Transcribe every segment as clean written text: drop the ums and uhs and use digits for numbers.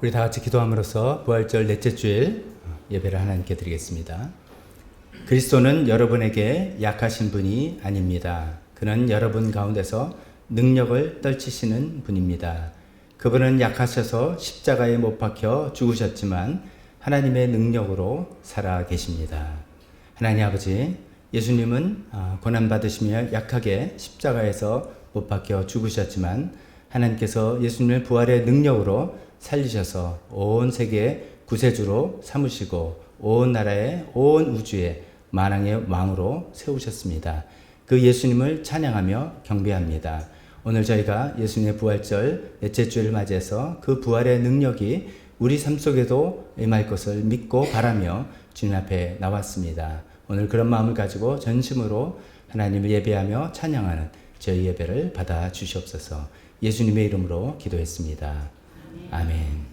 우리 다 같이 기도함으로써 부활절 넷째 주일 예배를 하나님께 드리겠습니다. 그리스도는 여러분에게 약하신 분이 아닙니다. 그는 여러분 가운데서 능력을 떨치시는 분입니다. 그분은 약하셔서 십자가에 못 박혀 죽으셨지만 하나님의 능력으로 살아 계십니다. 하나님 아버지, 예수님은 고난받으시며 약하게 십자가에서 못 박혀 죽으셨지만 하나님께서 예수님을 부활의 능력으로 살리셔서 온 세계의 구세주로 삼으시고 온 나라의 온 우주의 만왕의 왕으로 세우셨습니다. 그 예수님을 찬양하며 경배합니다. 오늘 저희가 예수님의 부활절 넷째 주일을 맞이해서 그 부활의 능력이 우리 삶 속에도 임할 것을 믿고 바라며 주님 앞에 나왔습니다. 오늘 그런 마음을 가지고 전심으로 하나님을 예배하며 찬양하는 저희 예배를 받아 주시옵소서. 예수님의 이름으로 기도했습니다. 아멘.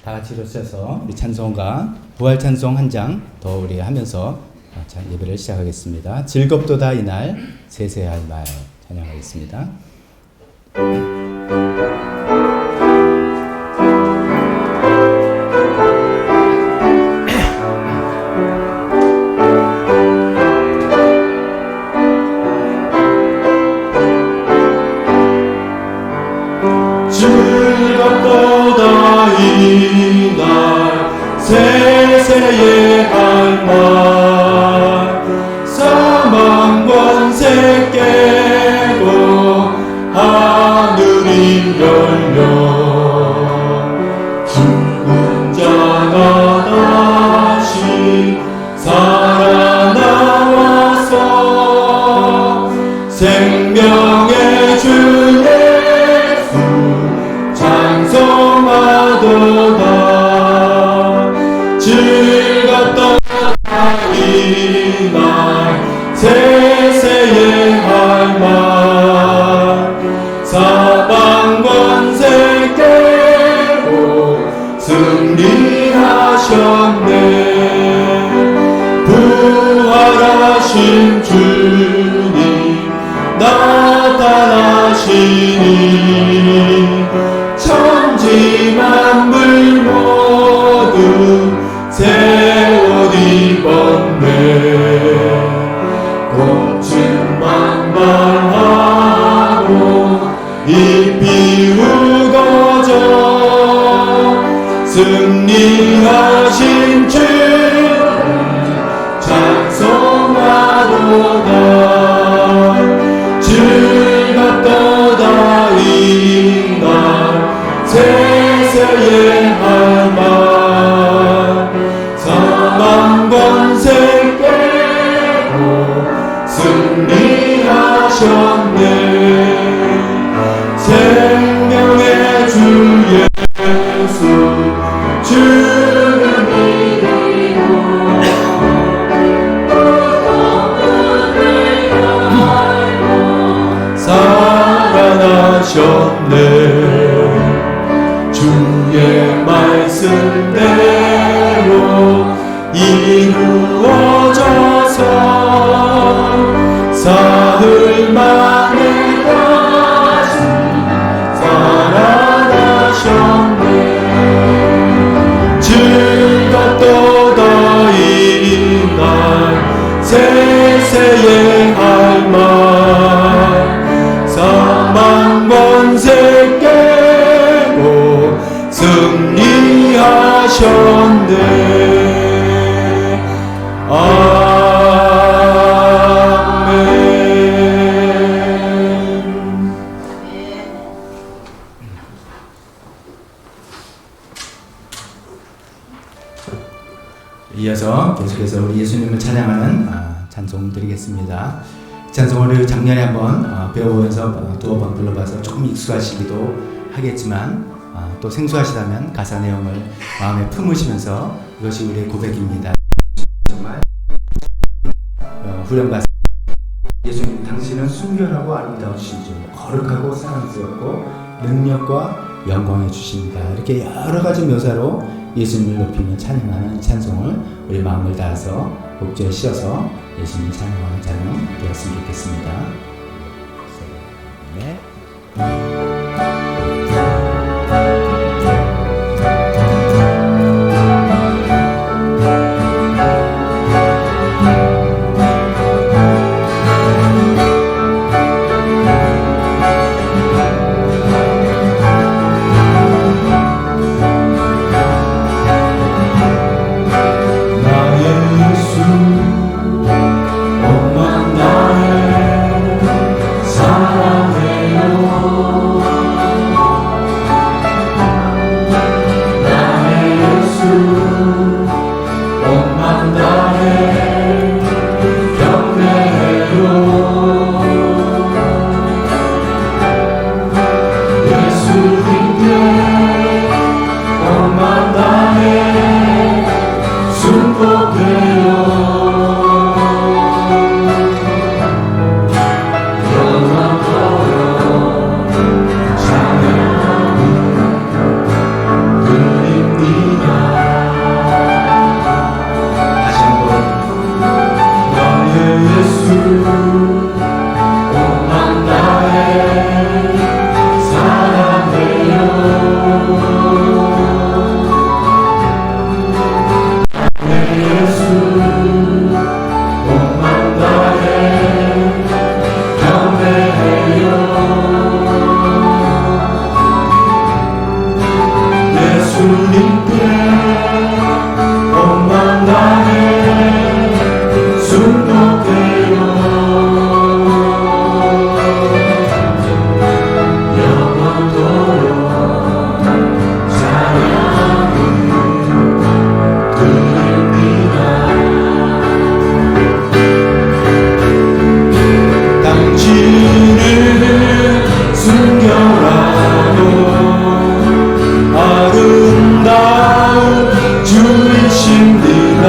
다 같이 일어서서 우리 찬송가 부활 찬송 한 장 더 우리 하면서 예배를 시작하겠습니다. 즐겁도다 이날 세세할 말 찬양하겠습니다. 즐겁도다 이날 세세의 할 말 사망 권세 깨고 하늘이 열려 죽은 자가 다시 살아나와서 생명의 주 예수 찬송하도다. 즐겁도다 이날 세세의 할 말 사방 권세 깨고 승리하셨네. 부활하신 주님 나타나시니 천지 만물 모두 새 옷 입었네. 곤충 만발하고 잎이 우거져 승리하신 주님 찬송하도다. 즐겁도다 이날 세세의 할 말 사망 권세 깨고 승리하셨네. 생명의 주 예수 주를 믿으리고 살아나셨네. 주의 말씀대로 이루어져서 사흘 만에 다시 살아나셨네. 즐겁도다 이날 세세의 할 말 사망 권세 깨고 승리하셨네. 아멘. 이어서 계속해서 우리 예수님을 찬양하는 찬송 드리겠습니다. 찬송을 작년에 한번 배워보면서 두어 번 불러봐서 조금 익숙하시기도 하겠지만 또 생소하시다면 가사 내용을 마음에 품으시면서 이것이 우리의 고백입니다. 정말 후렴 가사 예수님 당신은 순결하고 아름다우신 주 거룩하고 사랑스럽고 능력과 영광의 주십니다. 이렇게 여러 가지 묘사로 예수님을 높이며 찬양하는 찬송을 우리 마음을 다해서 곡조에 씌어서 예수님 찬양하는 찬양 되었으면 좋겠습니다. 네. 예수님께 온만 나의 순복해요. 영원토록 찬양을 드립니다. 당신을 순결하고 아름다운 주이십니다.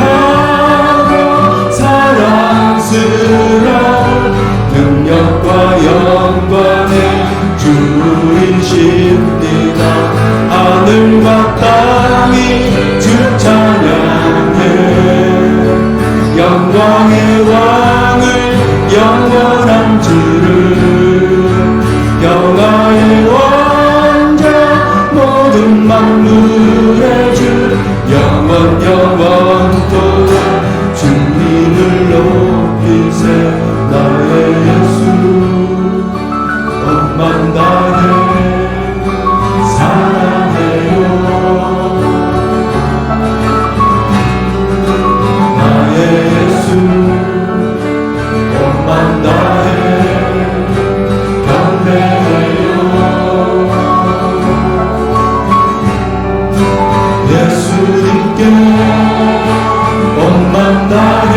거룩하고 사랑스러운 능력과 영광의 주이십니다. 하늘과 땅이 주 찬양해 영광의 왕을 영원한 주를 영화의 왕자 모든 만물의 주 영원토록 주님을 높이세. 나의 예수 온만 다해 사랑해요. 나의 예수 온만 다해 경배해요. 예수님께 온만 다해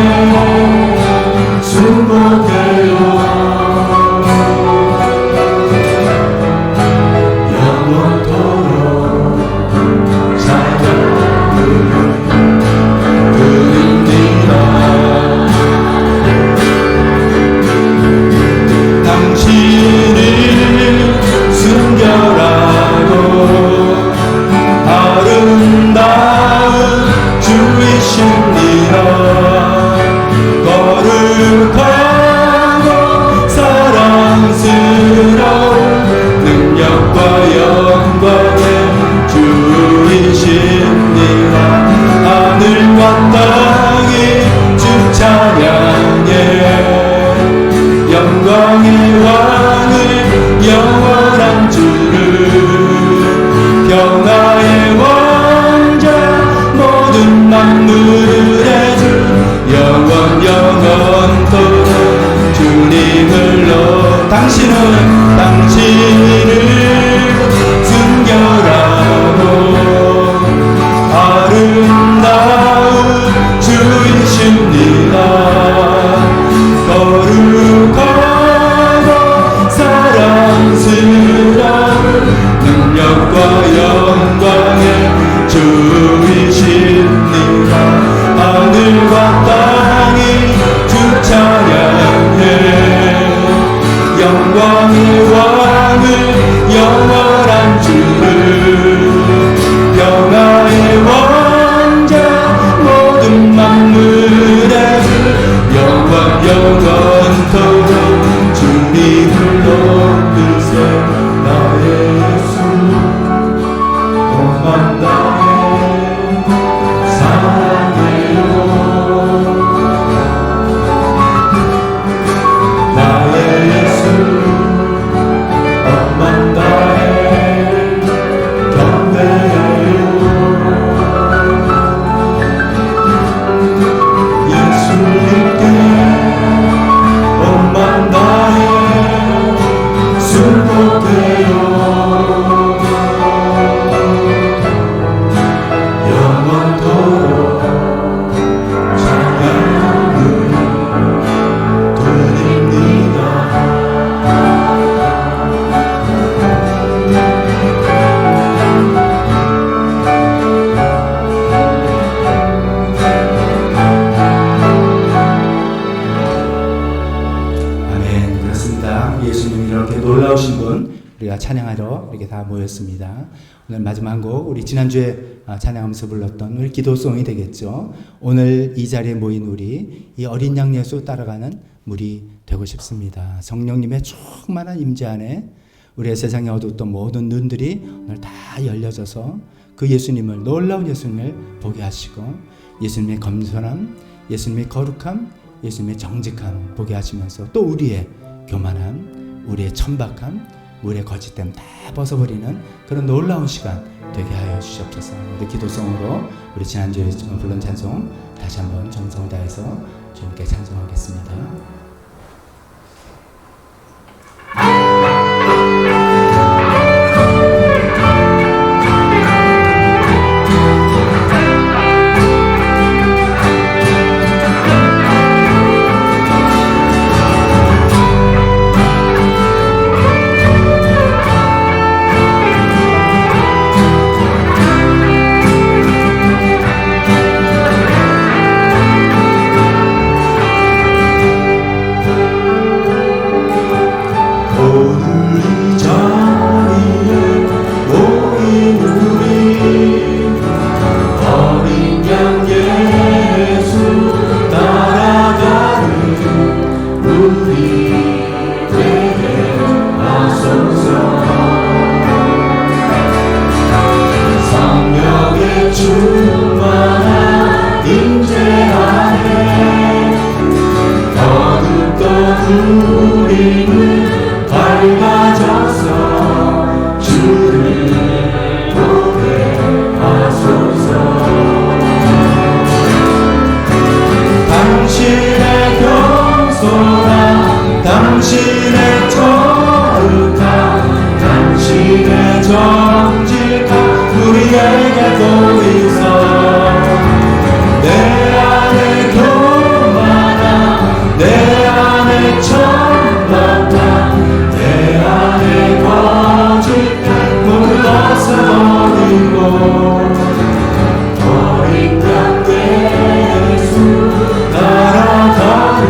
순복해요. 영원토록 찬양을 드립니다. 당신을 순결하고 아름다운 주이십니다. 거룩하고 사랑스러운 능력과 영광의 주이십니다. 하늘과 땅이 주 찬양해 영광의 왕을 영원한 주를 평화의 왕자 모든 만물의 주 영원토록 주님을 당신을 순결하고 아름다운 주이십니다. 거룩하고 사랑스러운 능력과 영광의 주이십니다. 하늘과 땅이 주 찬양해 영광의 왕을 영원한 주를 평화의 왕자 모든 만물의 주 영원토록 주님을 높이세. 나의 예수 온만 다해 사랑해요. 나의 예수 온만 다해 경배해요. 예수님께 온만 다해 순복해요. 영원토록 찬양을 드립니다. 아멘. 그렇습니다. 예수님이 이렇게 놀라우신 분 우리가 찬양하러 이렇게 다 모였습니다. 오늘 마지막 한 곡 우리 지난주에 찬양하면서 불렀던 우리 기도송이 되겠죠. 오늘 이 자리에 모인 우리 이 어린 양 예수 따라가는 무리 되고 싶습니다. 성령님의 충만한 임재 안에 우리의 세상에 어두웠던 모든 눈들이 오늘 다 열려져서 그 예수님을 놀라운 예수님을 보게 하시고 예수님의 겸손함, 예수님의 거룩함, 예수님의 정직함 보게 하시면서 또 우리의 교만함, 우리의 천박함, 물의 거짓됨 다 벗어버리는 그런 놀라운 시간 되게 하여 주시옵소서. 우리 기도송으로 우리 지난주에 불른 찬송 다시 한번 정성을 다해서 주님께 찬송하겠습니다. 당신의 거룩함 당신의 정직함 우리에게 보이소. 내 안에 교만함 내 안에 천박함 내 안에 거짓됨 모두 벗어버리고 어린 양 예수 따라가는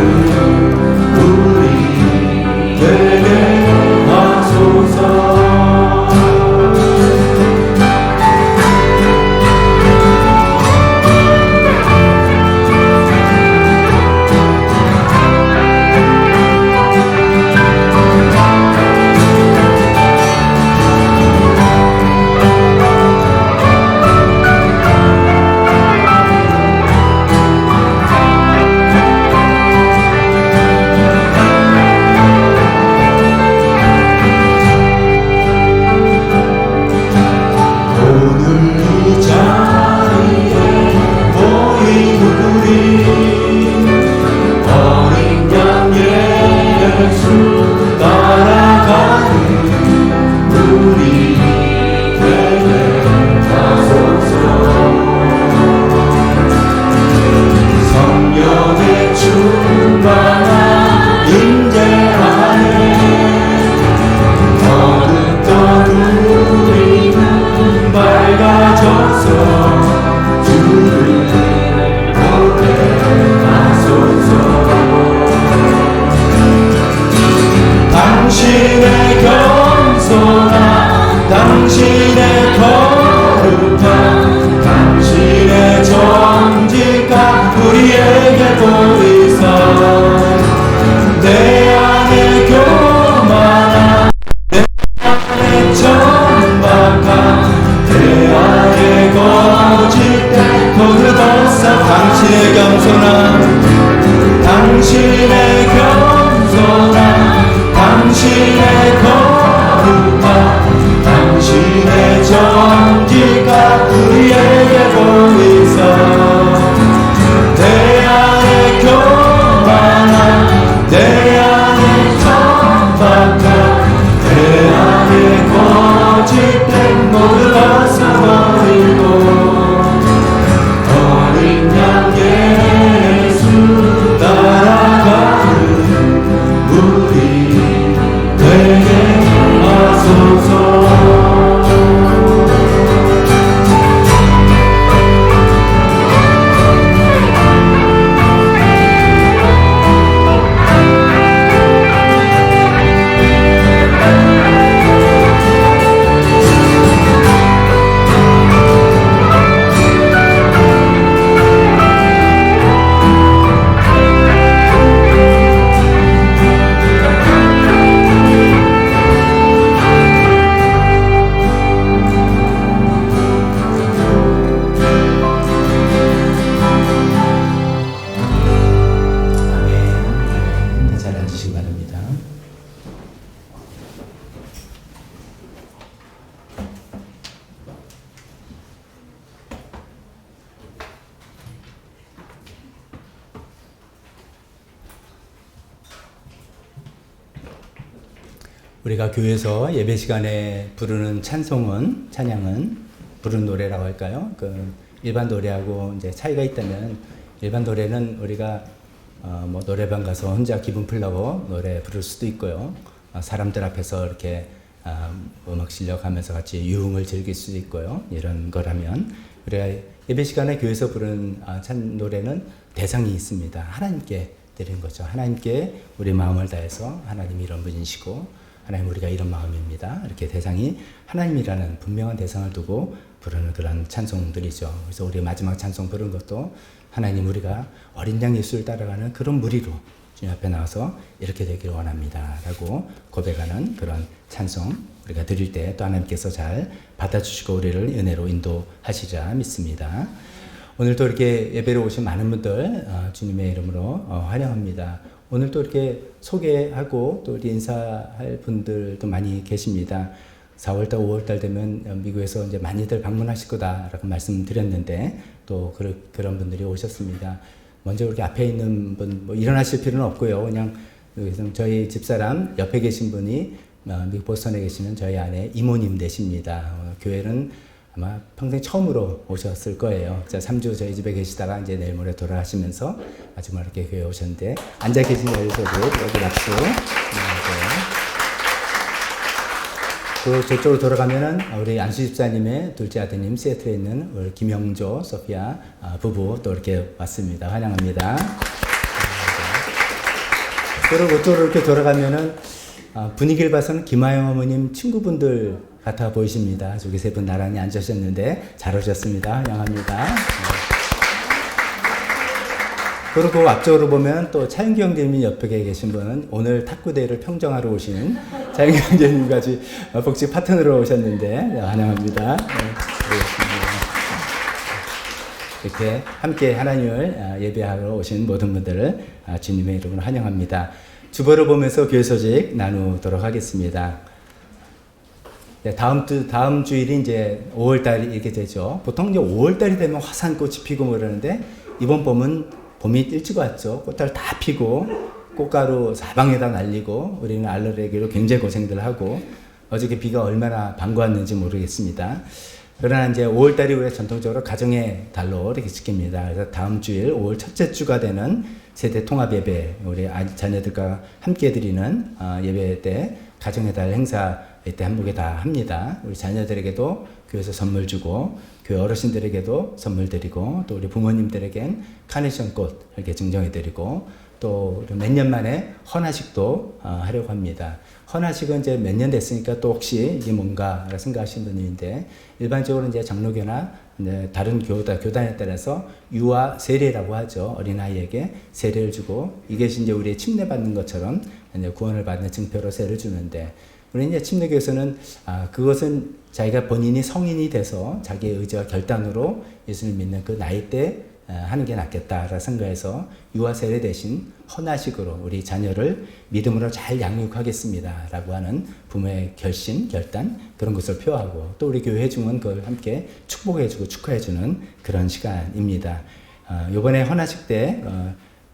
당신의 겸손함 당신의 거룩함 당신의 정직함 우리에게 보이소. 내 안에 교만함 내 안에 천박함 내 안에 거짓됨 모두 벗어. 당신의 겸손함 당신의 겸손함 당신의 거룩함 당신의 정직함 우리에게 보이소. 내 안에 교만함 내 안에 천박함 내 안에 거짓됨 모두 벗어버리고 어린 양 예수 따라가는 우리 되게 하소서. 우리가 교회에서 예배 시간에 부르는 찬양은 부르는 노래라고 할까요? 그 일반 노래하고 이제 차이가 있다면 일반 노래는 우리가 뭐 노래방 가서 혼자 기분 풀려고 노래 부를 수도 있고요. 사람들 앞에서 이렇게 음악 실력하면서 같이 유흥을 즐길 수도 있고요. 이런 거라면 우리가 예배 시간에 교회에서 부르는 노래는 대상이 있습니다. 하나님께 드리는 거죠. 하나님께 우리 마음을 다해서 하나님이 이런 분이시고 하나님 우리가 이런 마음입니다. 이렇게 대상이 하나님이라는 분명한 대상을 두고 부르는 그런 찬송들이죠. 그래서 우리 마지막 찬송 부르는 것도 하나님 우리가 어린 양 예수를 따라가는 그런 무리로 주님 앞에 나와서 이렇게 되기를 원합니다 라고 고백하는 그런 찬송 우리가 드릴 때 또 하나님께서 잘 받아주시고 우리를 은혜로 인도하시리라 믿습니다. 오늘도 이렇게 예배로 오신 많은 분들 주님의 이름으로 환영합니다. 오늘 또 이렇게 소개하고 또 우리 인사할 분들도 많이 계십니다. 4월달, 5월달 되면 미국에서 이제 많이들 방문하실 거다라고 말씀드렸는데 또 그런 분들이 오셨습니다. 먼저 이렇게 앞에 있는 분 뭐 일어나실 필요는 없고요. 그냥 저희 집사람 옆에 계신 분이 미국 보스턴에 계시는 저희 아내 이모님 되십니다. 교회는 아마 평생 처음으로 오셨을 거예요. 3주 저희 집에 계시다가 이제 내일 모레 돌아가시면서 마지막 이렇게 교회에 오셨는데 앉아 계신 여기서도 여기 박수. 또 저쪽으로 돌아가면은 우리 안수 집사님의 둘째 아드님 시애틀에 있는 우리 김영조, 소피아 부부 또 이렇게 왔습니다. 환영합니다. 그리고 이쪽으로 이렇게 돌아가면은 분위기를 봐서는 김하영 어머님 친구분들 같아 보이십니다. 저기 세 분 나란히 앉으셨는데 잘 오셨습니다. 환영합니다. 그리고 앞쪽으로 보면 또 차윤기 형제님이 옆에 계신 분은 오늘 탁구대회를 평정하러 오신 차윤기 형제님까지 복지 파트너로 오셨는데 환영합니다. 이렇게 함께 하나님을 예배하러 오신 모든 분들을 주님의 이름으로 환영합니다. 주보를 보면서 교회 소식 나누도록 하겠습니다. 다음 주일이 이제 5월달이 이렇게 되죠. 보통 이제 5월달이 되면 화산꽃이 피고 그러는데 이번 봄이 일찍 왔죠. 꽃들 다 피고 꽃가루 사방에다 날리고 우리는 알러레기로 굉장히 고생들 하고 어저께 비가 얼마나 방구왔는지 모르겠습니다. 그러나 이제 5월달이 우리가 전통적으로 가정의 달로 이렇게 지킵니다. 그래서 다음 주일 5월 첫째 주가 되는 세대 통합 예배, 우리 자녀들과 함께 드리는 예배 때 가정의 달 행사 이때 한복에 다 합니다. 우리 자녀들에게도 교회에서 선물 주고 교회 어르신들에게도 선물 드리고 또 우리 부모님들에겐 카네이션 꽃 이렇게 증정해 드리고 또 몇 년 만에 헌화식도 하려고 합니다. 헌화식은 이제 몇 년 됐으니까 또 혹시 이게 뭔가 생각하시는 분인데 일반적으로 이제 장로교나 다른 교단에 따라서 유아 세례라고 하죠. 어린아이에게 세례를 주고 이것이 이제 우리의 침례받는 것처럼 이제 구원을 받는 증표로 세례를 주는데 우리 이제 침례교에서는 그것은 자기가 본인이 성인이 돼서 자기의 의지와 결단으로 예수를 믿는 그 나이 때 하는 게 낫겠다라 생각해서 유아 세례 대신 헌화식으로 우리 자녀를 믿음으로 잘 양육하겠습니다 라고 하는 부모의 결심, 결단 그런 것을 표하고 또 우리 교회 중은 그걸 함께 축복해주고 축하해주는 그런 시간입니다. 요번에 헌화식 때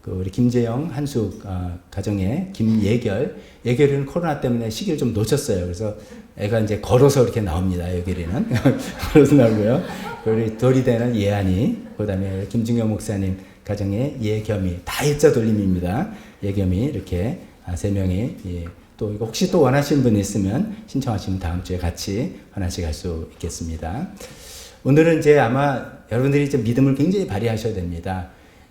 우리 김재영 한숙 가정의 예결이는 코로나 때문에 시기를 좀 놓쳤어요. 그래서 애가 이제 걸어서 이렇게 나옵니다. 예결이는 걸어서 나오고요. 우리 돌이 되는 예안이, 그다음에 김중경 목사님 가정의 예겸이 다 일자 돌림입니다. 예겸이 이렇게 세 명이 또 이거 혹시 또 원하시는 분이 있으면 신청하시면 다음 주에 같이 하나씩 할 수 있겠습니다. 오늘은 이제 아마 여러분들이 이제 믿음을 굉장히 발휘하셔야 됩니다.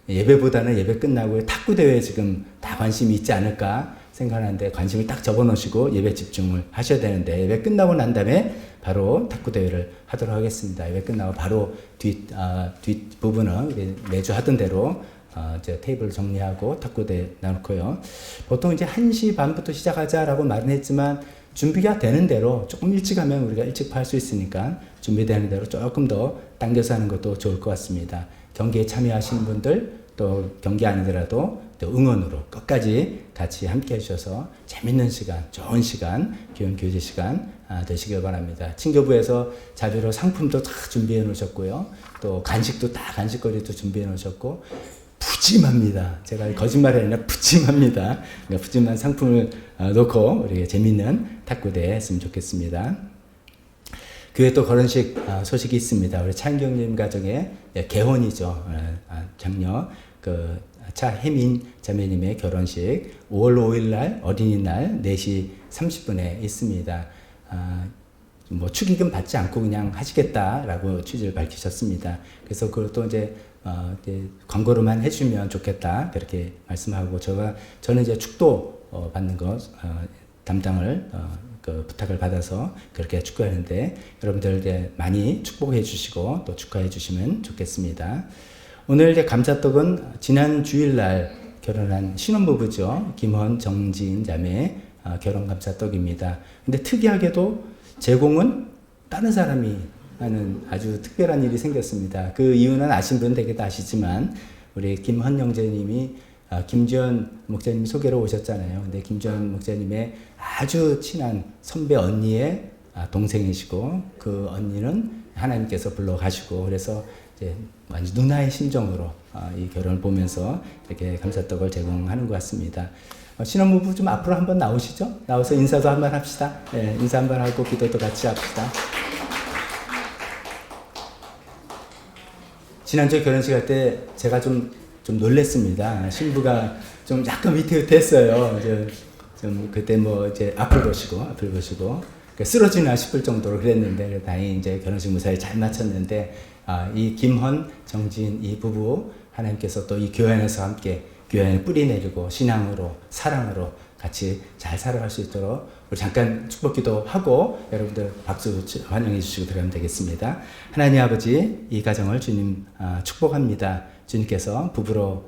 예배보다는 예배 끝나고 탁구대회에 지금 다 관심이 있지 않을까 생각하는데 관심을 딱 접어놓으시고 예배 집중을 하셔야 되는데 예배 끝나고 난 다음에 바로 탁구대회를 하도록 하겠습니다. 예배 끝나고 바로 뒷 부분은 매주 하던 대로 이제 테이블 정리하고 탁구대회 나놓고요. 보통 이제 1시 반부터 시작하자라고 말은 했지만 준비가 되는 대로 조금 일찍 하면 우리가 일찍 할 수 있으니까 준비되는 대로 조금 더 당겨서 하는 것도 좋을 것 같습니다. 경기에 참여하시는 분들 또 경기 아니더라도 또 응원으로 끝까지 같이 함께 해주셔서 재밌는 시간, 좋은 시간, 귀여운 교제 시간 되시길 바랍니다. 친교부에서 자비로 상품도 다 준비해 놓으셨고요. 또 간식도 다 간식거리도 준비해 놓으셨고 푸짐합니다. 제가 거짓말이 아니라 푸짐합니다. 그러니까 푸짐한 상품을 놓고 우리 재밌는 탁구대 했으면 좋겠습니다. 교회 또 결혼식 소식이 있습니다. 우리 차은경님 가정의 개혼이죠. 장녀 차혜민 자매님의 결혼식 5월 5일 날 어린이날 4시 30분에 있습니다. 뭐 축의금 받지 않고 그냥 하시겠다라고 취지를 밝히셨습니다. 그래서 그것도 이제 광고로만 해주면 좋겠다 그렇게 말씀하고 저는 이제 축도 받는 거 담당을 부탁을 받아서 그렇게 축구하는데 여러분들 이제 많이 축복해 주시고 또 축하해 주시면 좋겠습니다. 오늘 이제 감사떡은 지난 주일날 결혼한 신혼부부죠. 김헌 정지인 자매 결혼 감사떡입니다. 근데 특이하게도 제공은 다른 사람이 하는 아주 특별한 일이 생겼습니다. 그 이유는 아신 분 되게 다 아시지만 우리 김헌 형제님이 김지연 목사님 소개로 오셨잖아요. 근데 김지연 목사님의 아주 친한 선배 언니의 동생이시고 그 언니는 하나님께서 불러가시고 그래서 이제 완전 누나의 심정으로 이 결혼을 보면서 이렇게 감사떡을 제공하는 것 같습니다. 신혼부부 좀 앞으로 한번 나오시죠? 나와서 인사도 한번 합시다. 네, 인사 한번 하고 기도도 같이 합시다. 지난주에 결혼식 할 때 제가 좀 놀랬습니다. 신부가 좀 약간 위태위태했어요. 좀 그때 뭐 이제 앞을 보시고 쓰러지나 싶을 정도로 그랬는데 다행히 이제 결혼식 무사히 잘 마쳤는데 이 김헌 정진 이 부부 하나님께서 또 이 교회 안에서 함께 교회 안에 뿌리 내리고 신앙으로 사랑으로 같이 잘 살아갈 수 있도록 우리 잠깐 축복기도 하고 여러분들 박수 환영해 주시고 들어가면 되겠습니다. 하나님 아버지 이 가정을 주님 축복합니다. 주님께서 부부로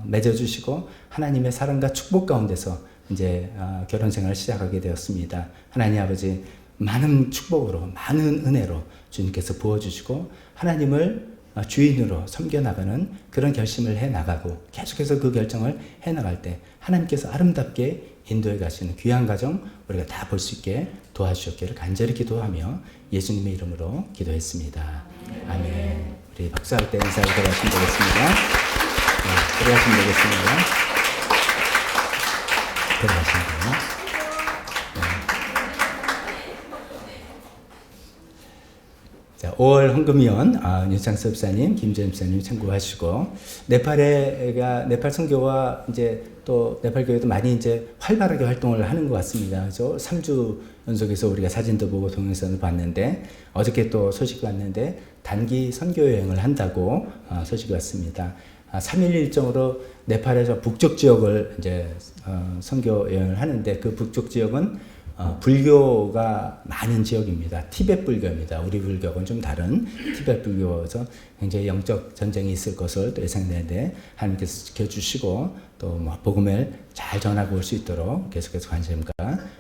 맺어주시고 하나님의 사랑과 축복 가운데서 이제 결혼 생활을 시작하게 되었습니다. 하나님 아버지 많은 축복으로 많은 은혜로 주님께서 부어주시고 하나님을 주인으로 섬겨나가는 그런 결심을 해나가고 계속해서 그 결정을 해나갈 때 하나님께서 아름답게 인도해 가시는 귀한 가정 우리가 다 볼 수 있게 도와주셨기를 간절히 기도하며 예수님의 이름으로 기도했습니다. 아멘. 우리 박수할 때 인사를 들어가시면 되겠습니다. 네, 들어가시면 되겠습니다. 들어가시면 돼요. 자, 5월 헌금위원 윤창섭 목사님, 김재현 목사님 참고하시고 네팔 선교와 이제 또 네팔 교회도 많이 이제 활발하게 활동을 하는 것 같습니다. 그래서 3주 연속해서 우리가 사진도 보고 동영상을 봤는데 어저께 또 소식이 왔는데 단기 선교 여행을 한다고 소식이 왔습니다. 3일 일정으로 네팔에서 북쪽 지역을 이제 선교 여행을 하는데 그 북쪽 지역은 불교가 많은 지역입니다. 티베트 불교입니다. 우리 불교하고는 좀 다른 티베트 불교에서 굉장히 영적 전쟁이 있을 것을 또 예상되는데 하나님께서 지켜주시고 또 뭐 복음을 잘 전하고 올 수 있도록 계속해서 관심과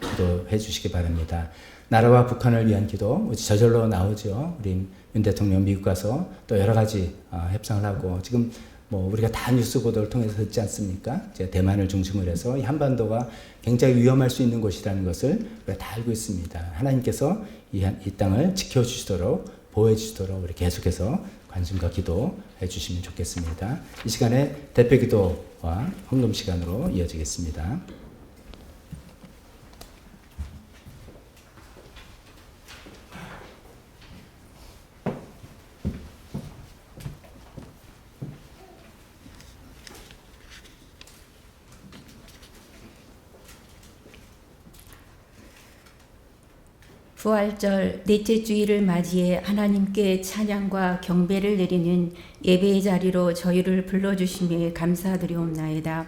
기도해 주시기 바랍니다. 나라와 북한을 위한 기도 저절로 나오죠. 우리 윤 대통령 미국 가서 또 여러 가지 협상을 하고 지금 뭐 우리가 다 뉴스 보도를 통해서 듣지 않습니까? 이제 대만을 중심으로 해서 이 한반도가 굉장히 위험할 수 있는 곳이라는 것을 우리가 다 알고 있습니다. 하나님께서 이 땅을 지켜주시도록 보호해주시도록 우리 계속해서 관심과 기도해 주시면 좋겠습니다. 이 시간에 대표기도와 헌금 시간으로 이어지겠습니다. 부활절 넷째 주일을 맞이해 하나님께 찬양과 경배를 드리는 예배의 자리로 저희를 불러주심에 감사드리옵나이다.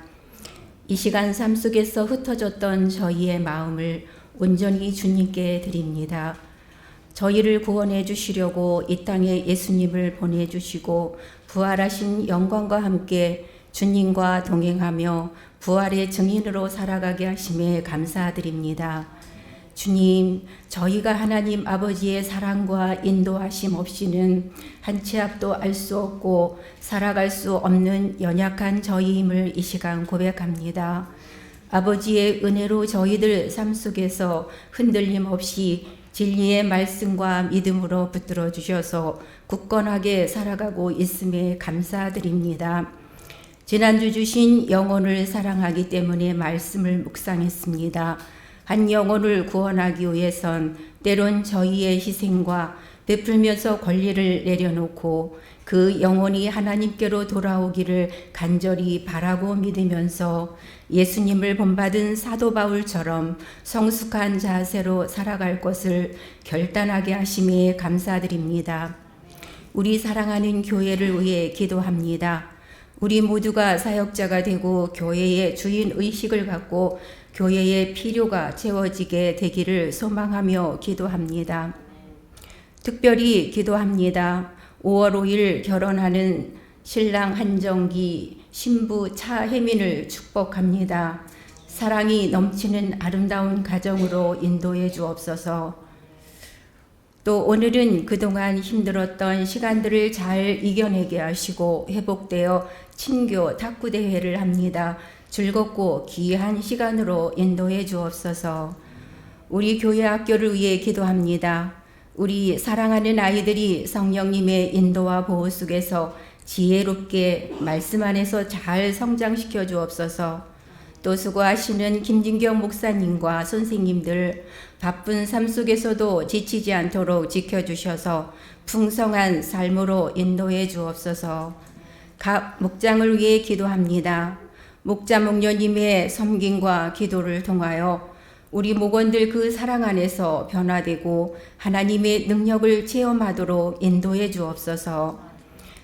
이 시간 삶 속에서 흩어졌던 저희의 마음을 온전히 주님께 드립니다. 저희를 구원해 주시려고 이 땅에 예수님을 보내주시고 부활하신 영광과 함께 주님과 동행하며 부활의 증인으로 살아가게 하심에 감사드립니다. 주님, 저희가 하나님 아버지의 사랑과 인도하심 없이는 한 치 앞도 알 수 없고 살아갈 수 없는 연약한 저희임을 이 시간 고백합니다. 아버지의 은혜로 저희들 삶 속에서 흔들림 없이 진리의 말씀과 믿음으로 붙들어 주셔서 굳건하게 살아가고 있음에 감사드립니다. 지난주 주신 영혼을 사랑하기 때문에 말씀을 묵상했습니다. 한 영혼을 구원하기 위해선 때론 저희의 희생과 베풀면서 권리를 내려놓고 그 영혼이 하나님께로 돌아오기를 간절히 바라고 믿으면서 예수님을 본받은 사도 바울처럼 성숙한 자세로 살아갈 것을 결단하게 하심에 감사드립니다. 우리 사랑하는 교회를 위해 기도합니다. 우리 모두가 사역자가 되고 교회의 주인 의식을 갖고 교회의 필요가 채워지게 되기를 소망하며 기도합니다. 특별히 기도합니다. 5월 5일 결혼하는 신랑 한정기, 신부 차혜민을 축복합니다. 사랑이 넘치는 아름다운 가정으로 인도해 주옵소서. 또 오늘은 그동안 힘들었던 시간들을 잘 이겨내게 하시고 회복되어 친교 탁구 대회를 합니다. 즐겁고 귀한 시간으로 인도해 주옵소서. 우리 교회 학교를 위해 기도합니다. 우리 사랑하는 아이들이 성령님의 인도와 보호 속에서 지혜롭게 말씀 안에서 잘 성장시켜 주옵소서. 또 수고하시는 김진경 목사님과 선생님들 바쁜 삶 속에서도 지치지 않도록 지켜주셔서 풍성한 삶으로 인도해 주옵소서. 각 목장을 위해 기도합니다. 목자 목녀님의 섬김과 기도를 통하여 우리 목원들 그 사랑 안에서 변화되고 하나님의 능력을 체험하도록 인도해 주옵소서.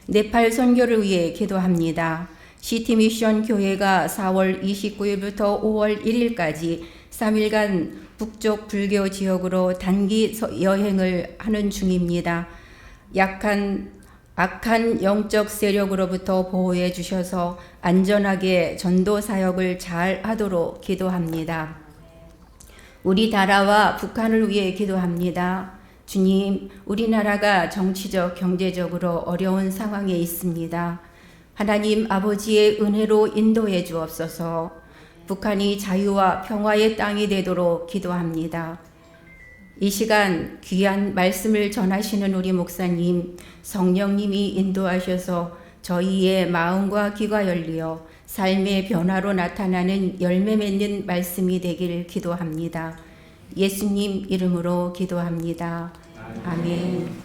네팔 선교를 위해 기도합니다. 시티미션 교회가 4월 29일부터 5월 1일까지 3일간 북쪽 불교 지역으로 단기 여행을 하는 중입니다. 악한 영적 세력으로부터 보호해 주셔서 안전하게 전도 사역을 잘 하도록 기도합니다. 우리 나라와 북한을 위해 기도합니다. 주님, 우리나라가 정치적, 경제적으로 어려운 상황에 있습니다. 하나님 아버지의 은혜로 인도해 주옵소서. 북한이 자유와 평화의 땅이 되도록 기도합니다. 이 시간 귀한 말씀을 전하시는 우리 목사님, 성령님이 인도하셔서 저희의 마음과 귀가 열리어 삶의 변화로 나타나는 열매 맺는 말씀이 되길 기도합니다. 예수님 이름으로 기도합니다. 아멘.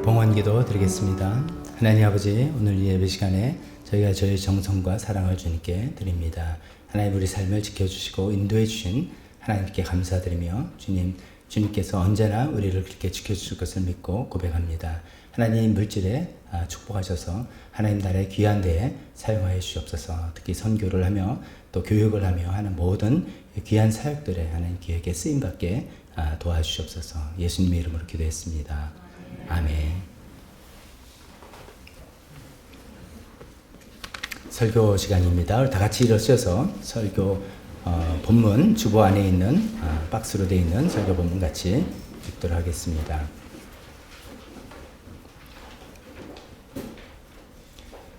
봉헌기도 드리겠습니다. 하나님 아버지, 오늘 이 예배 시간에 저희가 저희 정성과 사랑을 주님께 드립니다. 하나님 우리 삶을 지켜주시고 인도해 주신 하나님께 감사드리며 주님께서 언제나 우리를 그렇게 지켜주실 것을 믿고 고백합니다. 하나님 물질에 축복하셔서 하나님 나라의 귀한 데에 사용하여 주시옵소서. 특히 선교를 하며 또 교육을 하며 하는 모든 귀한 사역들에 하나님 기회에 쓰임받게 도와주시옵소서. 예수님의 이름으로 기도했습니다. 아멘. 설교 시간입니다. 다 같이 일어서서 설교 본문 주보 안에 있는 박스로 되어 있는 설교 본문 같이 읽도록 하겠습니다.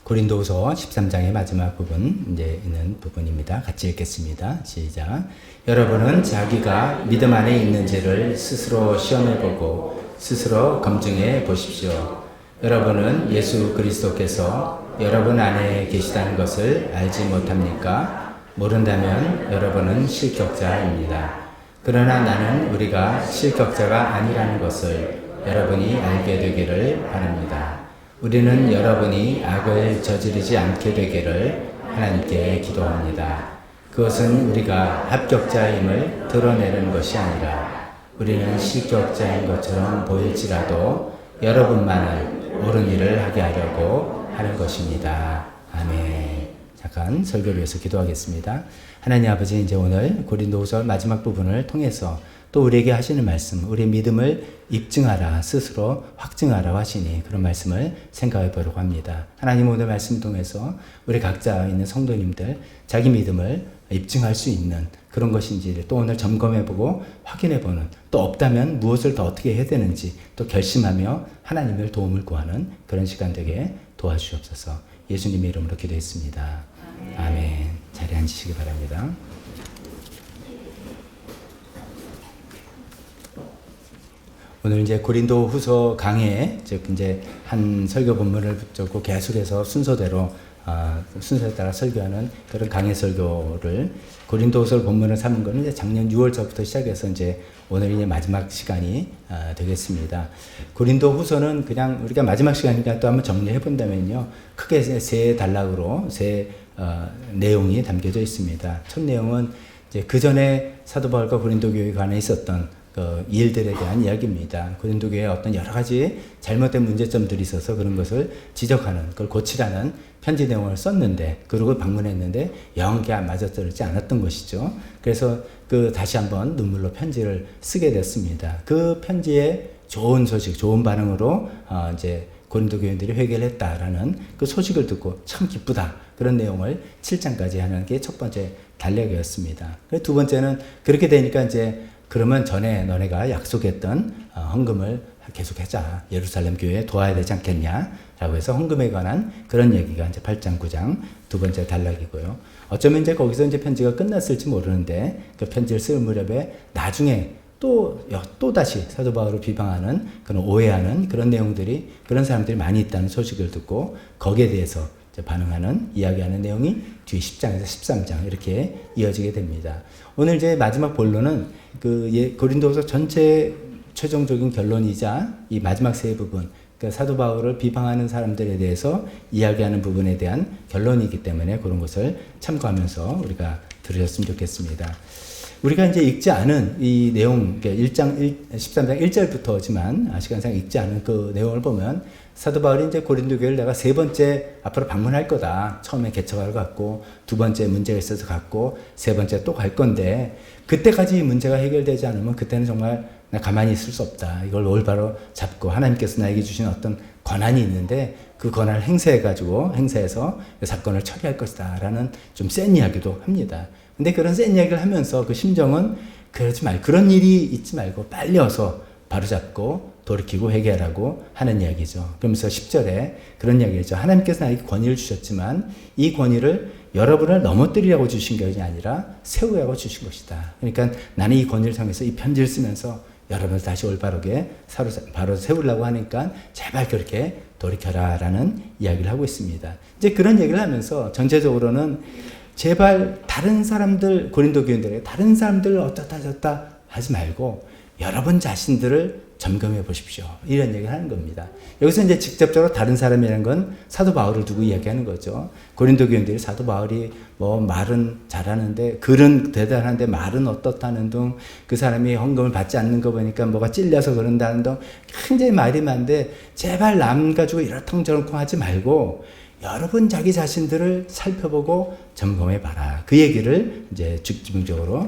고린도후서 13장의 마지막 부분 이제 있는 부분입니다. 같이 읽겠습니다. 시작. 여러분은 자기가 믿음 안에 있는지를 스스로 시험해보고 스스로 검증해 보십시오. 여러분은 예수 그리스도께서 여러분 안에 계시다는 것을 알지 못합니까? 모른다면 여러분은 실격자입니다. 그러나 나는 우리가 실격자가 아니라는 것을 여러분이 알게 되기를 바랍니다. 우리는 여러분이 악을 저지르지 않게 되기를 하나님께 기도합니다. 그것은 우리가 합격자임을 드러내는 것이 아니라 우리는 실격자인 것처럼 보일지라도 여러분만은 옳은 일을 하게 하려고 하는 것입니다. 아멘. 잠깐 설교를 위해서 기도하겠습니다. 하나님 아버지, 이제 오늘 고린도후서 마지막 부분을 통해서 또 우리에게 하시는 말씀, 우리의 믿음을 입증하라, 스스로 확증하라 하시니 그런 말씀을 생각해 보려고 합니다. 하나님 오늘 말씀 통해서 우리 각자 있는 성도님들 자기 믿음을 입증할 수 있는 그런 것인지 또 오늘 점검해보고 확인해보는, 또 없다면 무엇을 더 어떻게 해야 되는지 또 결심하며 하나님의 도움을 구하는 그런 시간 되게 도와주시옵소서. 예수님의 이름으로 기도했습니다. 아멘. 자리에 앉으시기 바랍니다. 오늘 이제 고린도 후서 강해에 즉 이제 한 설교 본문을 붙잡고 계속해서 순서대로 순서에 따라 설교하는 그런 강해 설교를 고린도 후서 본문을 삼은 거는 이제 작년 6월서부터 시작해서 이제 오늘 이제 마지막 시간이 되겠습니다. 고린도 후서는 그냥 우리가 마지막 시간이니까 또 한번 정리해 본다면요, 크게 세 단락으로 세 내용이 담겨져 있습니다. 첫 내용은 이제 그 전에 사도 바울과 고린도 교회 간에 있었던 그 일들에 대한 이야기입니다. 고린도 교회에 어떤 여러 가지 잘못된 문제점들이 있어서 그런 것을 지적하는, 그걸 고치라는 편지 내용을 썼는데, 그리고 방문했는데 영 맞아떨어지지 않았던 것이죠. 그래서 그 다시 한번 눈물로 편지를 쓰게 됐습니다. 그 편지에 좋은 소식, 좋은 반응으로 이제 고린도 교인들이 회개를 했다라는 그 소식을 듣고 참 기쁘다, 그런 내용을 7장까지 하는 게 첫 번째 단락이었습니다. 두 번째는 그렇게 되니까 이제 그러면 전에 너네가 약속했던 헌금을 계속하자, 예루살렘 교회에 도와야 되지 않겠냐 라고 해서 헌금에 관한 그런 얘기가 이제 8장 9장 두 번째 단락이고요. 어쩌면 이제 거기서 이제 편지가 끝났을지 모르는데 그 편지를 쓸 무렵에 나중에 또 다시 사도 바울을 비방하는, 그런 오해하는 그런 내용들이, 그런 사람들이 많이 있다는 소식을 듣고 거기에 대해서 이제 반응하는, 이야기하는 내용이 뒤 10장에서 13장 이렇게 이어지게 됩니다. 오늘 이제 마지막 본론은 그 고린도서 전체 최종적인 결론이자 이 마지막 세 부분, 그러니까 사도 바울을 비방하는 사람들에 대해서 이야기하는 부분에 대한 결론이기 때문에 그런 것을 참고하면서 우리가 들으셨으면 좋겠습니다. 우리가 이제 읽지 않은 이 내용, 13장 1절부터지만 시간상 읽지 않은 그 내용을 보면 사도 바울이 이제 고린도 교회를 내가 세 번째 앞으로 방문할 거다. 처음에 개척하러 갔고, 두 번째 문제가 있어서 갔고, 세 번째 또 갈 건데, 그때까지 이 문제가 해결되지 않으면 그때는 정말 나 가만히 있을 수 없다. 이걸 올바로 잡고 하나님께서 나에게 주신 어떤 권한이 있는데 그 권한을 행사해서 그 사건을 처리할 것이다. 라는 좀 센 이야기도 합니다. 근데 그런 센 이야기를 하면서 그 심정은 그런 일이 있지 말고 빨리 어서 바로잡고 돌이키고 회개하라고 하는 이야기죠. 그러면서 10절에 그런 이야기죠. 하나님께서 나에게 권위를 주셨지만 이 권위를 여러분을 넘어뜨리라고 주신 것이 아니라 세우라고 주신 것이다. 그러니까 나는 이 권위를 통해서 이 편지를 쓰면서 여러분을 다시 올바르게 바로 세우려고 하니까 제발 그렇게 돌이켜라 라는 이야기를 하고 있습니다. 이제 그런 얘기를 하면서 전체적으로는 제발 다른 사람들, 고린도 교인들에게 다른 사람들을 어떻다 하지 말고 여러분 자신들을 점검해 보십시오. 이런 얘기를 하는 겁니다. 여기서 이제 직접적으로 다른 사람이라는 건 사도 바울을 두고 이야기하는 거죠. 고린도 교인들이 사도 바울이 뭐 말은 잘하는데 글은 대단한데 말은 어떻다는 둥, 그 사람이 헌금을 받지 않는 거 보니까 뭐가 찔려서 그런다는 둥, 굉장히 말이 많은데 제발 남 가지고 이러통저러통 하지 말고 여러분 자기 자신들을 살펴보고 점검해 봐라. 그 얘기를 이제 중점적으로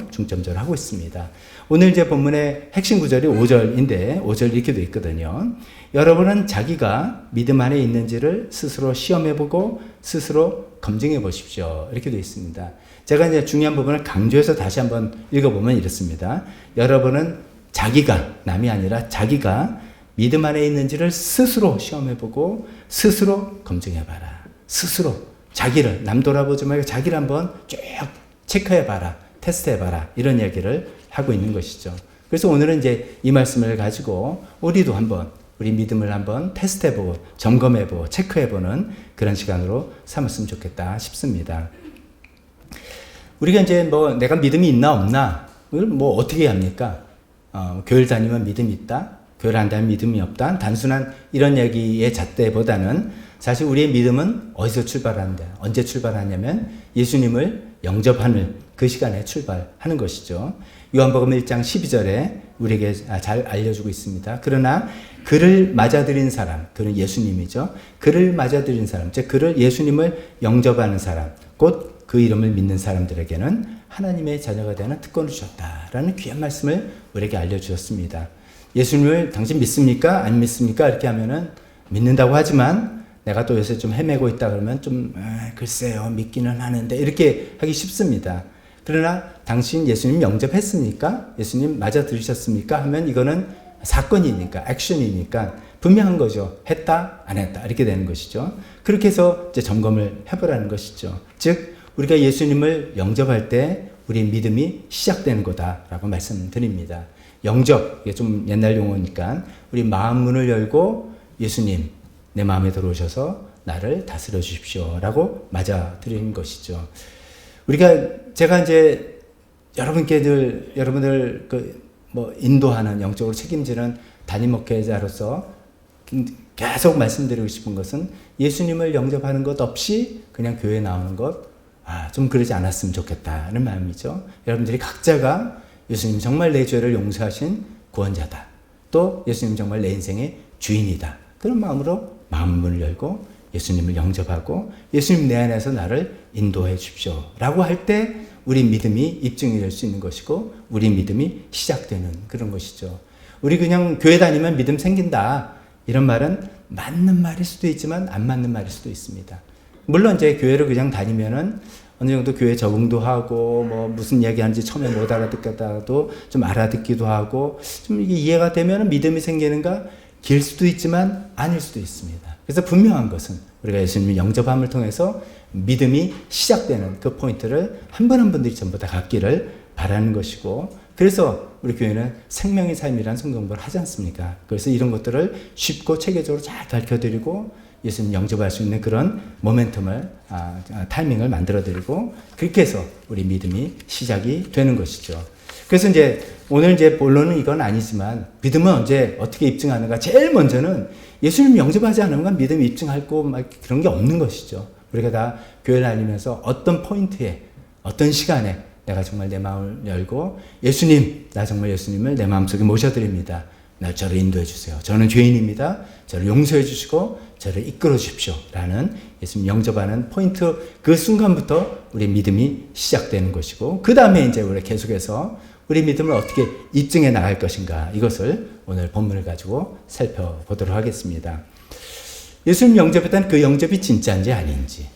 하고 있습니다. 오늘 이제 본문의 핵심 구절이 5절인데 5절 이렇게 돼 있거든요. 여러분은 자기가 믿음 안에 있는지를 스스로 시험해 보고 스스로 검증해 보십시오. 이렇게 돼 있습니다. 제가 이제 중요한 부분을 강조해서 다시 한번 읽어보면 이렇습니다. 여러분은 자기가, 남이 아니라 자기가 믿음 안에 있는지를 스스로 시험해 보고 스스로 검증해 봐라. 스스로 자기를, 남 돌아보지 말고 자기를 한번 쭉 체크해 봐라. 테스트해 봐라. 이런 이야기를 하고 있는 것이죠. 그래서 오늘은 이제 이 말씀을 가지고 우리도 한번 우리 믿음을 한번 테스트해 보고 점검해 보고 체크해 보는 그런 시간으로 삼았으면 좋겠다 싶습니다. 우리가 이제 뭐 내가 믿음이 있나 없나 이걸 뭐 어떻게 합니까? 교회를 다니면 믿음이 있다? 교회를 한다면 믿음이 없다. 단순한 이런 얘기의 잣대보다는 사실 우리의 믿음은 어디서 출발하는데 언제 출발하냐면 예수님을 영접하는 그 시간에 출발하는 것이죠. 요한복음 1장 12절에 우리에게 잘 알려주고 있습니다. 그러나 그를 맞아들인 사람, 그는 예수님이죠. 그를 맞아들인 사람, 즉 그를 예수님을 영접하는 사람, 곧 그 이름을 믿는 사람들에게는 하나님의 자녀가 되는 특권을 주셨다라는 귀한 말씀을 우리에게 알려주셨습니다. 예수님을 당신 믿습니까? 안 믿습니까? 이렇게 하면은 믿는다고 하지만 내가 또 요새 좀 헤매고 있다 그러면 좀 글쎄요 믿기는 하는데 이렇게 하기 쉽습니다. 그러나 당신 예수님 영접했습니까? 예수님 맞아 들으셨습니까? 하면 이거는 사건이니까 액션이니까 분명한 거죠. 했다 안 했다 이렇게 되는 것이죠. 그렇게 해서 이제 점검을 해보라는 것이죠. 즉 우리가 예수님을 영접할 때 우리 믿음이 시작되는 거다라고 말씀드립니다. 영접, 이게 좀 옛날 용어니까 우리 마음 문을 열고 예수님 내 마음에 들어오셔서 나를 다스려 주십시오 라고 맞아들이는 것이죠. 제가 이제 여러분들 인도하는 영적으로 책임지는 담임 목회자로서 계속 말씀드리고 싶은 것은 예수님을 영접하는 것 없이 그냥 교회에 나오는 것 좀 그러지 않았으면 좋겠다는 마음이죠. 여러분들이 각자가 예수님 정말 내 죄를 용서하신 구원자다. 또 예수님 정말 내 인생의 주인이다. 그런 마음으로 마음문을 열고 예수님을 영접하고 예수님 내 안에서 나를 인도해 주십시오 라고 할 때 우리 믿음이 입증이 될 수 있는 것이고 우리 믿음이 시작되는 그런 것이죠. 우리 그냥 교회 다니면 믿음 생긴다 이런 말은 맞는 말일 수도 있지만 안 맞는 말일 수도 있습니다. 물론 이제 교회를 그냥 다니면은 어느 정도 교회 적응도 하고 무슨 얘기하는지 처음에 못 알아듣겠다도 좀 알아듣기도 하고 좀 이게 이해가 되면은 믿음이 생기는가 길 수도 있지만 아닐 수도 있습니다. 그래서 분명한 것은 우리가 예수님을 영접함을 통해서 믿음이 시작되는 그 포인트를 한 분 한 분들이 전부 다 갖기를 바라는 것이고 그래서 우리 교회는 생명의 삶이라는 성경공부를 하지 않습니까? 그래서 이런 것들을 쉽고 체계적으로 잘 가르쳐드리고 예수님 영접할 수 있는 그런 모멘텀을 타이밍을 만들어드리고 그렇게 해서 우리 믿음이 시작이 되는 것이죠. 그래서 오늘 본론은 이건 아니지만 믿음은 언제 어떻게 입증하는가? 제일 먼저는 예수님 영접하지 않으면 믿음이 입증할 거 그런 게 없는 것이죠. 우리가 다 교회를 다니면서 어떤 포인트에 어떤 시간에 내가 정말 내 마음을 열고 예수님, 나 정말 예수님을 내 마음속에 모셔드립니다. 저를 인도해 주세요. 저는 죄인입니다. 저를 용서해 주시고 저를 이끌어 주십시오. 라는 예수님 영접하는 포인트 그 순간부터 우리 믿음이 시작되는 것이고 그 다음에 이제 우리 계속해서 우리 믿음을 어떻게 입증해 나갈 것인가 이것을 오늘 본문을 가지고 살펴보도록 하겠습니다. 예수님 영접했던 그 영접이 진짜인지 아닌지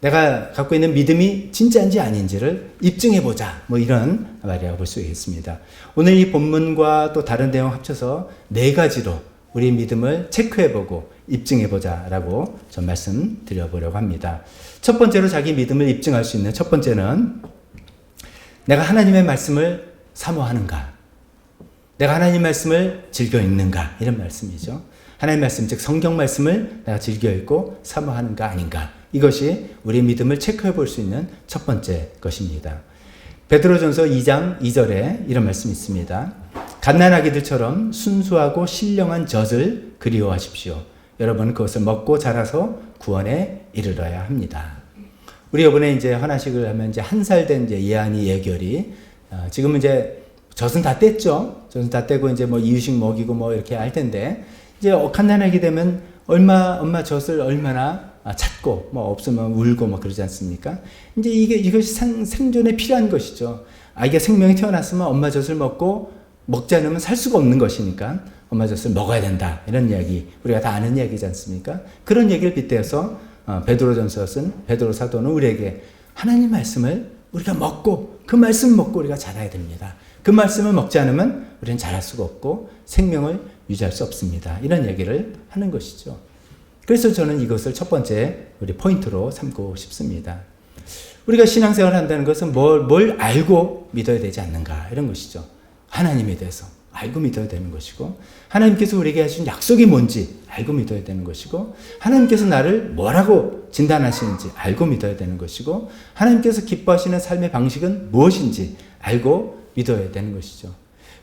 내가 갖고 있는 믿음이 진짜인지 아닌지를 입증해보자. 이런 말이라고 볼 수 있겠습니다. 오늘 이 본문과 또 다른 내용 합쳐서 4가지로 우리 믿음을 체크해보고 입증해보자 라고 전 말씀드려보려고 합니다. 첫 번째로 자기 믿음을 입증할 수 있는 첫 번째는 내가 하나님의 말씀을 사모하는가? 내가 하나님 말씀을 즐겨 읽는가? 이런 말씀이죠. 하나님 말씀, 즉 성경 말씀을 내가 즐겨 읽고 사모하는가 아닌가? 이것이 우리의 믿음을 체크해 볼 수 있는 첫 번째 것입니다. 베드로전서 2장 2절에 이런 말씀이 있습니다. 갓난아기들처럼 순수하고 신령한 젖을 그리워하십시오. 여러분 그것을 먹고 자라서 구원에 이르러야 합니다. 우리 이번에 이제 헌화식을 하면 이제 1살 된 예한이 예결이 지금은 이제 젖은 다 뗐죠. 젖은 다 떼고 이제 이유식 먹이고 이렇게 할 텐데 이제 갓난아기 되면 엄마 젖을 얼마나 찾고 없으면 울고 그러지 않습니까? 이제 이것이 생존에 필요한 것이죠. 아이가 생명이 태어났으면 엄마 젖을 먹지 않으면 살 수가 없는 것이니까 엄마 젖을 먹어야 된다. 이런 이야기 우리가 다 아는 이야기지 않습니까? 그런 얘기를 빗대어서 베드로전서 쓴 베드로 사도는 우리에게 하나님 말씀을 우리가 먹고 그 말씀을 먹고 우리가 자라야 됩니다. 그 말씀을 먹지 않으면 우리는 자랄 수가 없고 생명을 유지할 수 없습니다. 이런 얘기를 하는 것이죠. 그래서 저는 이것을 첫 번째 우리 포인트로 삼고 싶습니다. 우리가 신앙생활을 한다는 것은 뭘 알고 믿어야 되지 않는가 이런 것이죠. 하나님에 대해서 알고 믿어야 되는 것이고 하나님께서 우리에게 하신 약속이 뭔지 알고 믿어야 되는 것이고 하나님께서 나를 뭐라고 진단하시는지 알고 믿어야 되는 것이고 하나님께서 기뻐하시는 삶의 방식은 무엇인지 알고 믿어야 되는 것이죠.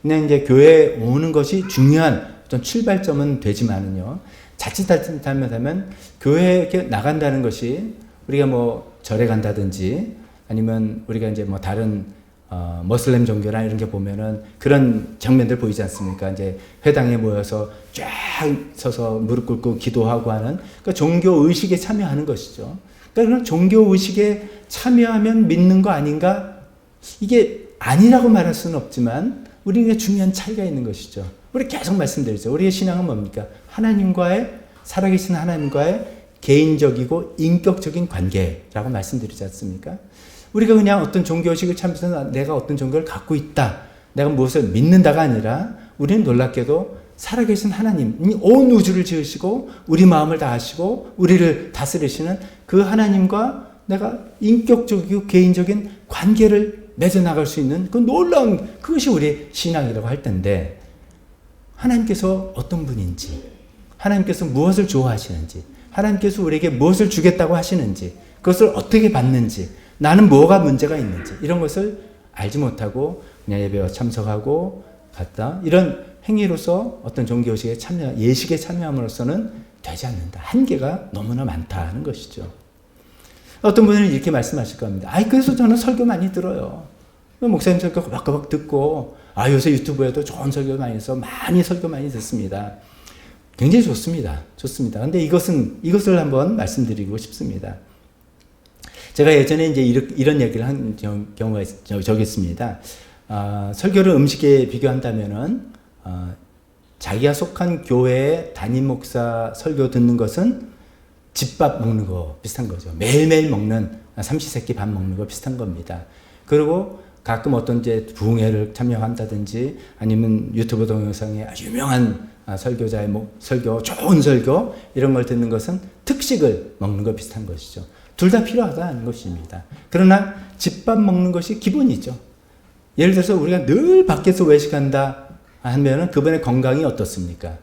그냥 이제 교회에 오는 것이 중요한 어떤 출발점은 되지만은요, 자칫하면 교회에 이렇게 나간다는 것이 우리가 뭐 절에 간다든지 아니면 우리가 이제 뭐 다른 머슬렘 종교나 이런 게 보면은 그런 장면들 보이지 않습니까? 이제 회당에 모여서 쫙 서서 무릎 꿇고 기도하고 하는 그러니까 종교 의식에 참여하는 것이죠. 그러니까 그런 종교 의식에 참여하면 믿는 거 아닌가? 이게 아니라고 말할 수는 없지만 우리에게 중요한 차이가 있는 것이죠. 우리 계속 말씀드리죠. 우리의 신앙은 뭡니까? 하나님과의 살아계신 하나님과의 개인적이고 인격적인 관계라고 말씀드리지 않습니까? 우리가 그냥 어떤 종교의식을 참여해서 내가 어떤 종교를 갖고 있다, 내가 무엇을 믿는다가 아니라 우리는 놀랍게도 살아계신 하나님, 온 우주를 지으시고 우리 마음을 다 아시고 우리를 다스리시는 그 하나님과 내가 인격적이고 개인적인 관계를 맺어나갈 수 있는 그 놀라운 그것이 우리의 신앙이라고 할 텐데, 하나님께서 어떤 분인지, 하나님께서 무엇을 좋아하시는지, 하나님께서 우리에게 무엇을 주겠다고 하시는지, 그것을 어떻게 받는지, 나는 뭐가 문제가 있는지 이런 것을 알지 못하고 그냥 예배와 참석하고 갔다, 이런 행위로서 어떤 종교의식에 참여, 예식에 참여함으로써는 되지 않는다. 한계가 너무나 많다는 것이죠. 어떤 분은 이렇게 말씀하실 겁니다. 그래서 저는 설교 많이 들어요. 목사님 설교 꼬박꼬박 듣고, 요새 유튜브에도 좋은 설교 많이 해서 많이 설교 많이 듣습니다. 굉장히 좋습니다. 좋습니다. 근데 이것을 한번 말씀드리고 싶습니다. 제가 예전에 이제 이런 얘기를 한 경우가 저기 있습니다. 설교를 음식에 비교한다면은, 자기가 속한 교회의 담임 목사 설교 듣는 것은 집밥 먹는 거 비슷한 거죠. 매일매일 먹는 삼시세끼 밥 먹는 거 비슷한 겁니다. 그리고 가끔 어떤 이제 부흥회를 참여한다든지 아니면 유튜브 동영상에 아주 유명한 설교자의 설교, 좋은 설교 이런 걸 듣는 것은 특식을 먹는 거 비슷한 것이죠. 둘 다 필요하다는 것입니다. 그러나 집밥 먹는 것이 기본이죠. 예를 들어서 우리가 늘 밖에서 외식한다 하면은 그분의 건강이 어떻습니까?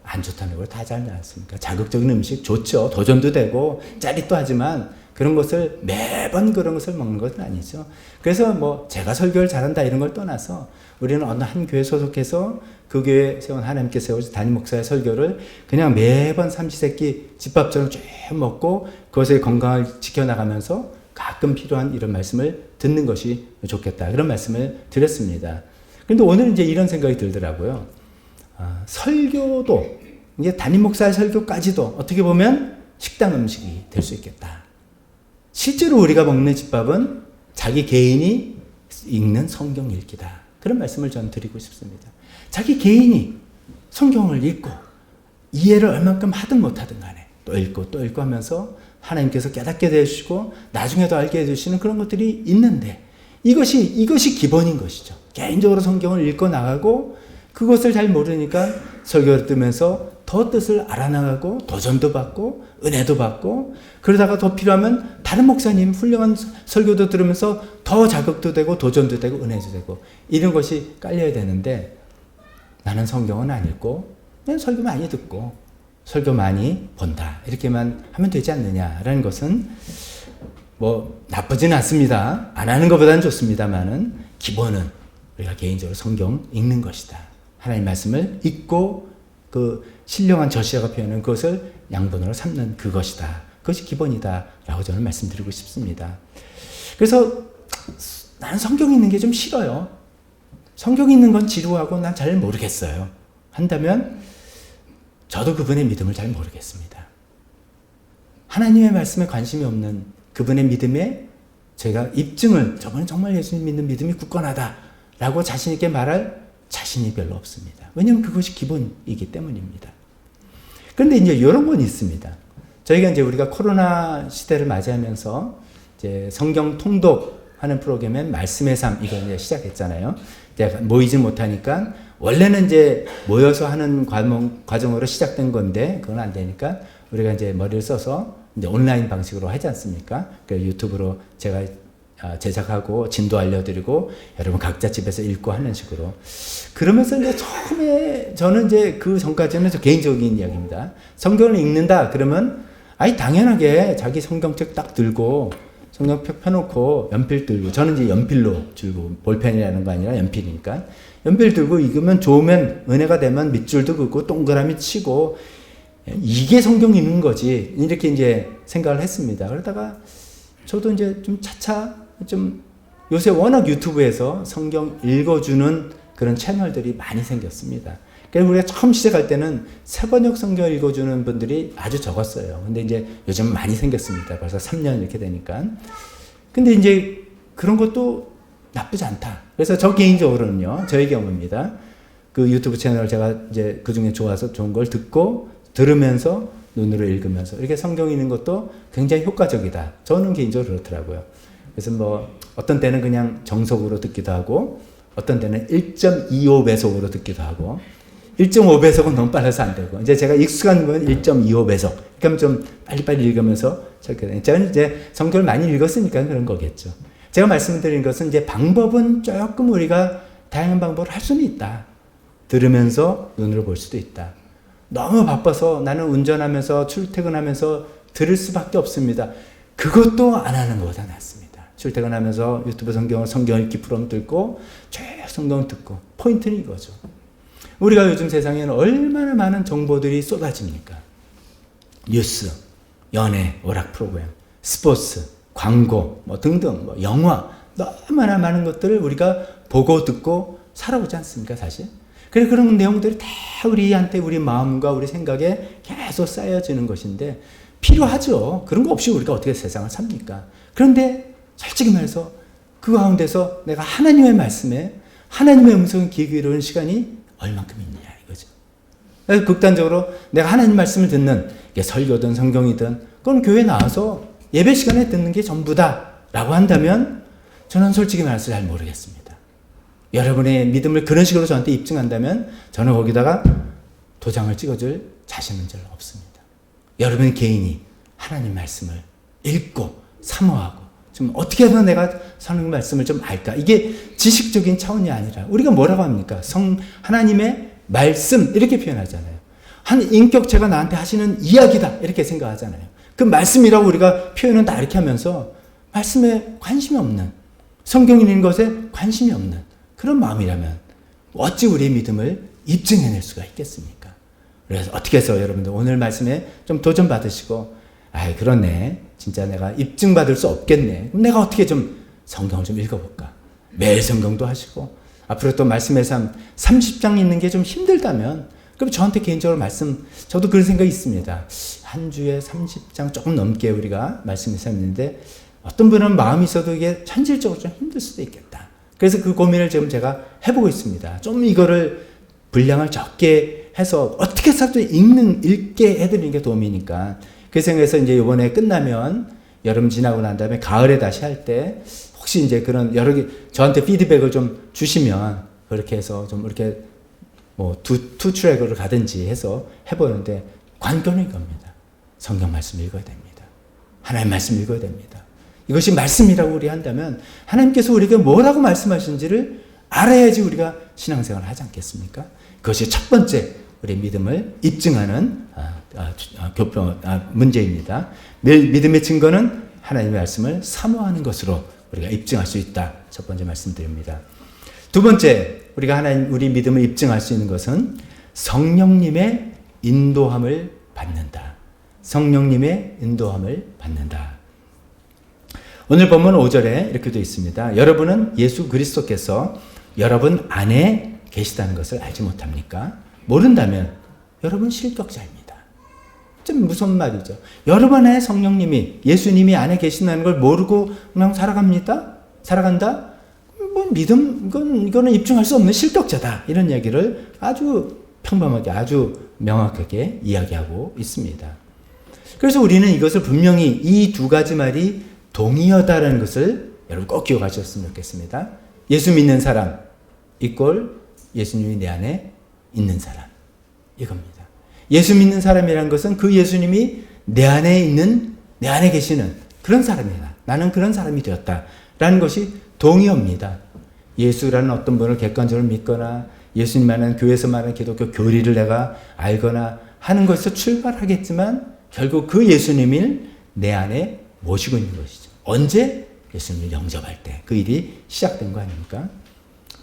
안 좋다는 걸 다 잘 알았습니까? 자극적인 음식 좋죠. 도전도 되고 짜릿도 하지만 그런 것을 매번 그런 것을 먹는 것은 아니죠. 그래서 뭐 제가 설교를 잘한다 이런 걸 떠나서 우리는 어느 한 교회 소속해서 그 교회 세운 하나님께 세우신 담임 목사의 설교를 그냥 매번 삼시세끼 집밥처럼 쭉 먹고 그것의 건강을 지켜나가면서 가끔 필요한 이런 말씀을 듣는 것이 좋겠다. 그런 말씀을 드렸습니다. 그런데 오늘 이제 이런 생각이 들더라고요. 설교도, 이제 담임 목사의 설교까지도 어떻게 보면 식당 음식이 될 수 있겠다. 실제로 우리가 먹는 집밥은 자기 개인이 읽는 성경 읽기다. 그런 말씀을 저는 드리고 싶습니다. 자기 개인이 성경을 읽고 이해를 얼만큼 하든 못하든 간에 또 읽고 하면서 하나님께서 깨닫게 해주시고 나중에도 알게 해주시는 그런 것들이 있는데 이것이 기본인 것이죠. 개인적으로 성경을 읽고 나가고 그것을 잘 모르니까 설교를 들으면서 더 뜻을 알아나가고 도전도 받고 은혜도 받고 그러다가 더 필요하면 다른 목사님 훌륭한 설교도 들으면서 더 자극도 되고 도전도 되고 은혜도 되고 이런 것이 깔려야 되는데 나는 성경은 안 읽고 그냥 설교 많이 듣고 설교 많이 본다 이렇게만 하면 되지 않느냐라는 것은 뭐 나쁘지는 않습니다. 안 하는 것보다는 좋습니다만은 기본은 우리가 개인적으로 성경 읽는 것이다. 하나님 말씀을 읽고 그 신령한 저시아가 표현하는 그것을 양본으로 삼는 그것이다. 그것이 기본이다. 라고 저는 말씀드리고 싶습니다. 그래서 나는 성경 읽는 게 좀 싫어요. 성경 읽는 건 지루하고 난 잘 모르겠어요. 한다면 저도 그분의 믿음을 잘 모르겠습니다. 하나님의 말씀에 관심이 없는 그분의 믿음에 제가 입증을 저분은 정말 예수님 믿는 믿음이 굳건하다 라고 자신 있게 말할 자신이 별로 없습니다. 왜냐하면 그것이 기본이기 때문입니다. 그런데 이제 이런 건 있습니다. 저희가 이제 우리가 코로나 시대를 맞이하면서 이제 성경 통독하는 프로그램엔 말씀의 삶 이걸 이제 시작했잖아요. 이제 모이지 못하니까 원래는 이제 모여서 하는 과정으로 시작된 건데 그건 안 되니까 우리가 이제 머리를 써서 이제 온라인 방식으로 하지 않습니까? 그 유튜브로 제가 제작하고 진도 알려드리고 여러분 각자 집에서 읽고 하는 식으로 그러면서 이제 처음에 저는 이제 그 전까지는 저 개인적인 이야기입니다. 성경을 읽는다 그러면 당연하게 자기 성경책 딱 들고 성경 펴놓고 연필 들고, 저는 이제 연필로 줄고, 볼펜이라는 거 아니라 연필이니까 연필 들고 읽으면 좋으면 은혜가 되면 밑줄도 긋고 동그라미 치고, 이게 성경 읽는 거지, 이렇게 이제 생각을 했습니다. 그러다가 저도 이제 좀 차차 좀, 요새 워낙 유튜브에서 성경 읽어주는 그런 채널들이 많이 생겼습니다. 그래서 우리가 처음 시작할 때는 새번역 성경 읽어주는 분들이 아주 적었어요. 근데 이제 요즘 많이 생겼습니다. 벌써 3년 이렇게 되니까. 근데 이제 그런 것도 나쁘지 않다. 그래서 저 개인적으로는요, 저의 경우입니다. 그 유튜브 채널 제가 이제 그 중에 좋아서 좋은 걸 듣고, 들으면서, 눈으로 읽으면서, 이렇게 성경 읽는 것도 굉장히 효과적이다. 저는 개인적으로 그렇더라고요. 그래서 뭐, 어떤 때는 그냥 정석으로 듣기도 하고, 어떤 때는 1.25배속으로 듣기도 하고, 1.5배속은 너무 빨라서 안 되고, 이제 제가 익숙한 건 1.25배속. 그러니까 좀 빨리빨리 읽으면서, 저는 이제 성경을 많이 읽었으니까 그런 거겠죠. 제가 말씀드린 것은 이제 방법은 조금 우리가 다양한 방법을 할 수는 있다. 들으면서 눈으로 볼 수도 있다. 너무 바빠서 나는 운전하면서 출퇴근하면서 들을 수밖에 없습니다. 그것도 안 하는 것보다 낫습니다. 출퇴근하면서 유튜브 성경 읽기 프로그램 듣고 쭉 성경 듣고, 포인트는 이거죠. 우리가 요즘 세상에는 얼마나 많은 정보들이 쏟아집니까? 뉴스, 연애, 오락 프로그램, 스포츠, 광고, 뭐 등등, 뭐 영화, 너무나 많은 것들을 우리가 보고 듣고 살아오지 않습니까, 사실? 그래서 그런 내용들이 다 우리한테, 우리 마음과 우리 생각에 계속 쌓여지는 것인데, 필요하죠. 그런 거 없이 우리가 어떻게 세상을 삽니까? 그런데 솔직히 말해서 그 가운데서 내가 하나님의 말씀에, 하나님의 음성을 귀 기울이는 시간이 얼만큼 있느냐 이거죠. 그래서 극단적으로 내가 하나님 말씀을 듣는, 이게 설교든 성경이든, 그건 교회 나와서 예배 시간에 듣는 게 전부다 라고 한다면 저는 솔직히 말해서 잘 모르겠습니다. 여러분의 믿음을 그런 식으로 저한테 입증한다면 저는 거기다가 도장을 찍어줄 자신은 잘 없습니다. 여러분 개인이 하나님 말씀을 읽고 사모하고, 좀 어떻게 하면 내가 하나님 말씀을 좀 알까? 이게 지식적인 차원이 아니라 우리가 뭐라고 합니까? 하나님의 말씀 이렇게 표현하잖아요. 한 인격체가 나한테 하시는 이야기다 이렇게 생각하잖아요. 그 말씀이라고 우리가 표현은 다 이렇게 하면서 말씀에 관심이 없는, 성경 읽는 것에 관심이 없는 그런 마음이라면 어찌 우리의 믿음을 입증해낼 수가 있겠습니까? 그래서 어떻게 해서 여러분들 오늘 말씀에 좀 도전 받으시고, 아이 그러네, 진짜 내가 입증받을 수 없겠네, 그럼 내가 어떻게 좀 성경을 좀 읽어볼까? 매일 성경도 하시고, 앞으로 또 말씀의 삶 30장 읽는 게 좀 힘들다면 그럼 저한테 개인적으로 저도 그런 생각이 있습니다. 한 주에 30장 조금 넘게 우리가 말씀의 삶인데, 어떤 분은 마음이 있어도 이게 현실적으로 좀 힘들 수도 있겠다. 그래서 그 고민을 지금 제가 해보고 있습니다. 좀 이거를 분량을 적게 해서 어떻게 해서든 읽게 해드리는 게 도움이니까. 그 생각해서 이제 이번에 끝나면, 여름 지나고 난 다음에 가을에 다시 할 때 혹시 이제 그런 여러 개 저한테 피드백을 좀 주시면 그렇게 해서 좀 이렇게 뭐 투 트랙으로 가든지 해서 해보는데, 관건은 이겁니다. 성경 말씀 읽어야 됩니다. 하나님 말씀 읽어야 됩니다. 이것이 말씀이라고 우리 한다면 하나님께서 우리에게 뭐라고 말씀하시는지를 알아야지 우리가 신앙생활을 하지 않겠습니까? 그것이 첫 번째 우리 믿음을 입증하는 문제입니다. 믿음의 증거는 하나님의 말씀을 사모하는 것으로 우리가 입증할 수 있다. 첫 번째 말씀드립니다. 두 번째, 우리가 우리 믿음을 입증할 수 있는 것은 성령님의 인도함을 받는다. 성령님의 인도함을 받는다. 오늘 본문 5절에 이렇게 되어 있습니다. 여러분은 예수 그리스도께서 여러분 안에 계시다는 것을 알지 못합니까? 모른다면 여러분 실격자입니다. 좀 무서운 말이죠. 여러분 안에 성령님이, 예수님이 안에 계신다는 걸 모르고 그냥 살아간다? 뭐 믿음, 이거는 입증할 수 없는 실격자다. 이런 이야기를 아주 평범하게, 아주 명확하게 이야기하고 있습니다. 그래서 우리는 이것을 분명히 이 두 가지 말이 동의어다라는 것을 여러분 꼭 기억하셨으면 좋겠습니다. 예수 믿는 사람 이꼴 예수님이 내 안에 있는 사람, 이겁니다. 예수 믿는 사람이라는 것은 그 예수님이 내 안에 계시는 그런 사람이다. 나는 그런 사람이 되었다라는 것이 동의어입니다. 예수라는 어떤 분을 객관적으로 믿거나 예수님 말하는 교회에서 말하는 기독교 교리를 내가 알거나 하는 것에서 출발하겠지만 결국 그 예수님을 내 안에 모시고 있는 것이죠. 언제? 예수님을 영접할 때. 그 일이 시작된 거 아닙니까?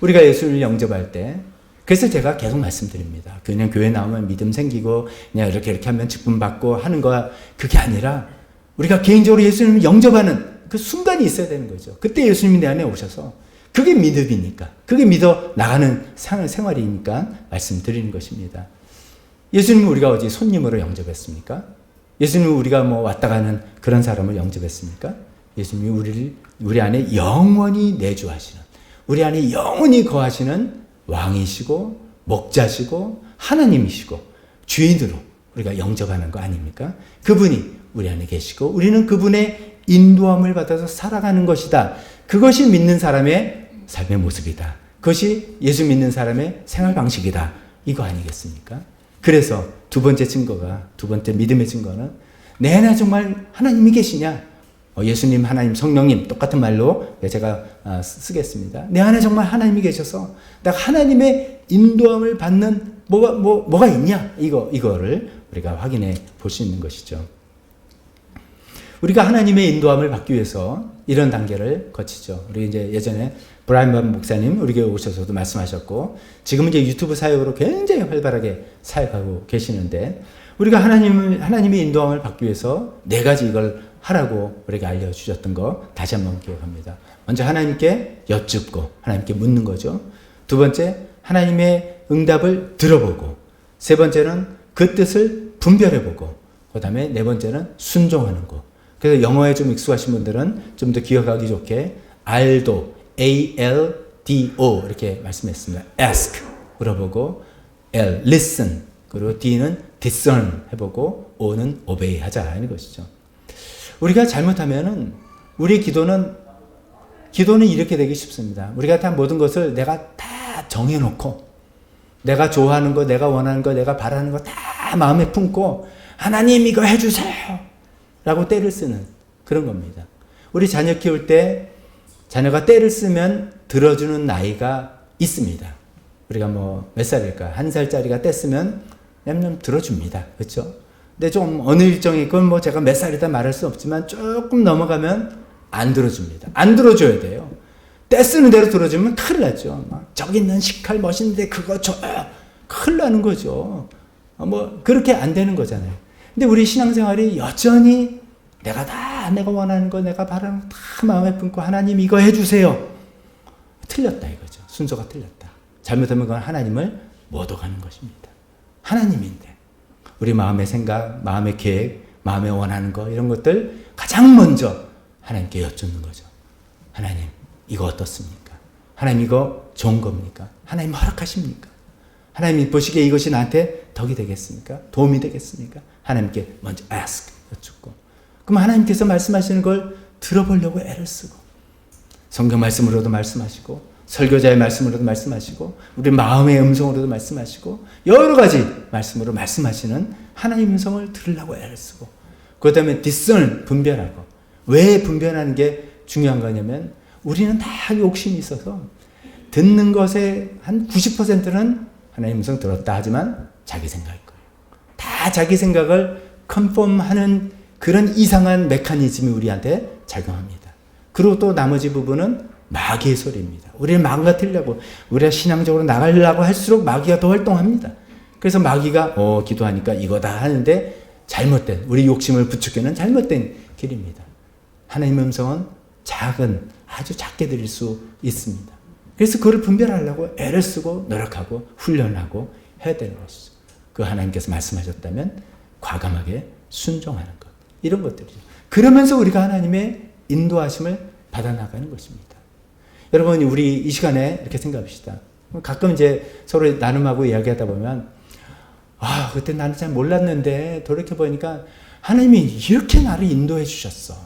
우리가 예수님을 영접할 때, 그래서 제가 계속 말씀드립니다. 그냥 교회 나오면 믿음 생기고 그냥 이렇게 하면 직분 받고 하는 거, 그게 아니라 우리가 개인적으로 예수님을 영접하는 그 순간이 있어야 되는 거죠. 그때 예수님이 내 안에 오셔서, 그게 믿음이니까, 그게 믿어 나가는 생활이니까 말씀드리는 것입니다. 예수님은 우리가 어디 손님으로 영접했습니까? 예수님은 우리가 뭐 왔다 가는 그런 사람을 영접했습니까? 예수님이 우리 안에 영원히 내주하시는, 우리 안에 영원히 거하시는 왕이시고 목자시고 하나님이시고 주인으로 우리가 영접하는 거 아닙니까? 그분이 우리 안에 계시고 우리는 그분의 인도함을 받아서 살아가는 것이다. 그것이 믿는 사람의 삶의 모습이다. 그것이 예수 믿는 사람의 생활 방식이다. 이거 아니겠습니까? 그래서 두 번째 믿음의 증거는 내 안에 정말 하나님이 계시냐? 예수님, 하나님, 성령님 똑같은 말로 제가 쓰겠습니다. 내 안에 정말 하나님이 계셔서 내가 하나님의 인도함을 받는 뭐가 있냐? 이거를 우리가 확인해 볼 수 있는 것이죠. 우리가 하나님의 인도함을 받기 위해서 이런 단계를 거치죠. 우리 이제 예전에 브라이언 목사님 우리 교회 오셔서도 말씀하셨고, 지금은 이제 유튜브 사역으로 굉장히 활발하게 사역하고 계시는데, 우리가 하나님의 인도함을 받기 위해서 네 가지 이걸 하라고 우리가 알려주셨던 거 다시 한번 기억합니다. 먼저 하나님께 여쭙고 하나님께 묻는 거죠. 두 번째, 하나님의 응답을 들어보고, 세 번째는 그 뜻을 분별해보고, 그 다음에 네 번째는 순종하는 거. 그래서 영어에 좀 익숙하신 분들은 좀 더 기억하기 좋게 알도, A-L-D-O 이렇게 말씀했습니다. ask, 물어보고, L, listen, 그리고 D는 discern 해보고, O는 obey 하자 하는 것이죠. 우리가 잘못하면은 우리 기도는 이렇게 되기 쉽습니다. 우리가 다 모든 것을 내가 다 정해놓고, 내가 좋아하는 거, 내가 원하는 거, 내가 바라는 거 다 마음에 품고, 하나님 이거 해주세요 라고 때를 쓰는 그런 겁니다. 우리 자녀 키울 때 자녀가 때를 쓰면 들어주는 나이가 있습니다. 우리가 몇 살일까? 1살짜리가 때 쓰면 냠냠 들어줍니다. 그렇죠? 근데 좀 어느 일정이, 그건 제가 몇 살이다 말할 수 없지만 조금 넘어가면 안 들어줍니다. 안 들어줘야 돼요. 때 쓰는 대로 들어주면 큰일 나죠. 저기 있는 식칼 멋있는데 그거 줘요. 큰일 나는 거죠. 그렇게 안 되는 거잖아요. 근데 우리 신앙생활이 여전히 내가 원하는 거, 내가 바라는 거 다 마음에 품고 하나님 이거 해주세요. 틀렸다 이거죠. 순서가 틀렸다. 잘못하면 그건 하나님을 못 오가는 것입니다. 하나님인데 우리 마음의 생각, 마음의 계획, 마음에 원하는 거 이런 것들 가장 먼저 하나님께 여쭙는 거죠. 하나님 이거 어떻습니까? 하나님 이거 좋은 겁니까? 하나님 허락하십니까? 하나님이 보시기에 이것이 나한테 덕이 되겠습니까? 도움이 되겠습니까? 하나님께 먼저 ask, 여쭙고, 그럼 하나님께서 말씀하시는 걸 들어보려고 애를 쓰고, 성경 말씀으로도 말씀하시고, 설교자의 말씀으로도 말씀하시고, 우리 마음의 음성으로도 말씀하시고, 여러 가지 말씀으로 말씀하시는 하나님의 음성을 들으려고 애를 쓰고, 그 다음에 discern, 분별하고. 왜 분별하는 게 중요한 거냐면, 우리는 다 욕심이 있어서 듣는 것의 한 90%는 하나님의 음성 들었다 하지만 자기 생각일 거예요. 다 자기 생각을 컨펌하는 그런 이상한 메커니즘이 우리한테 작용합니다. 그리고 또 나머지 부분은 마귀의 소리입니다. 우리를 망가뜨리려고, 우리가 신앙적으로 나가려고 할수록 마귀가 더 활동합니다. 그래서 마귀가 기도하니까 이거다 하는데 잘못된, 우리 욕심을 부추기는 잘못된 길입니다. 하나님의 음성은 아주 작게 들릴 수 있습니다. 그래서 그걸 분별하려고 애를 쓰고 노력하고 훈련하고 해야 되는 것이죠. 그 하나님께서 말씀하셨다면 과감하게 순종하는 것. 이런 것들이죠. 그러면서 우리가 하나님의 인도하심을 받아나가는 것입니다. 여러분, 우리 이 시간에 이렇게 생각합시다. 가끔 이제 서로 나눔하고 이야기하다 보면, 그때 나는 잘 몰랐는데 돌이켜보니까 하나님이 이렇게 나를 인도해 주셨어.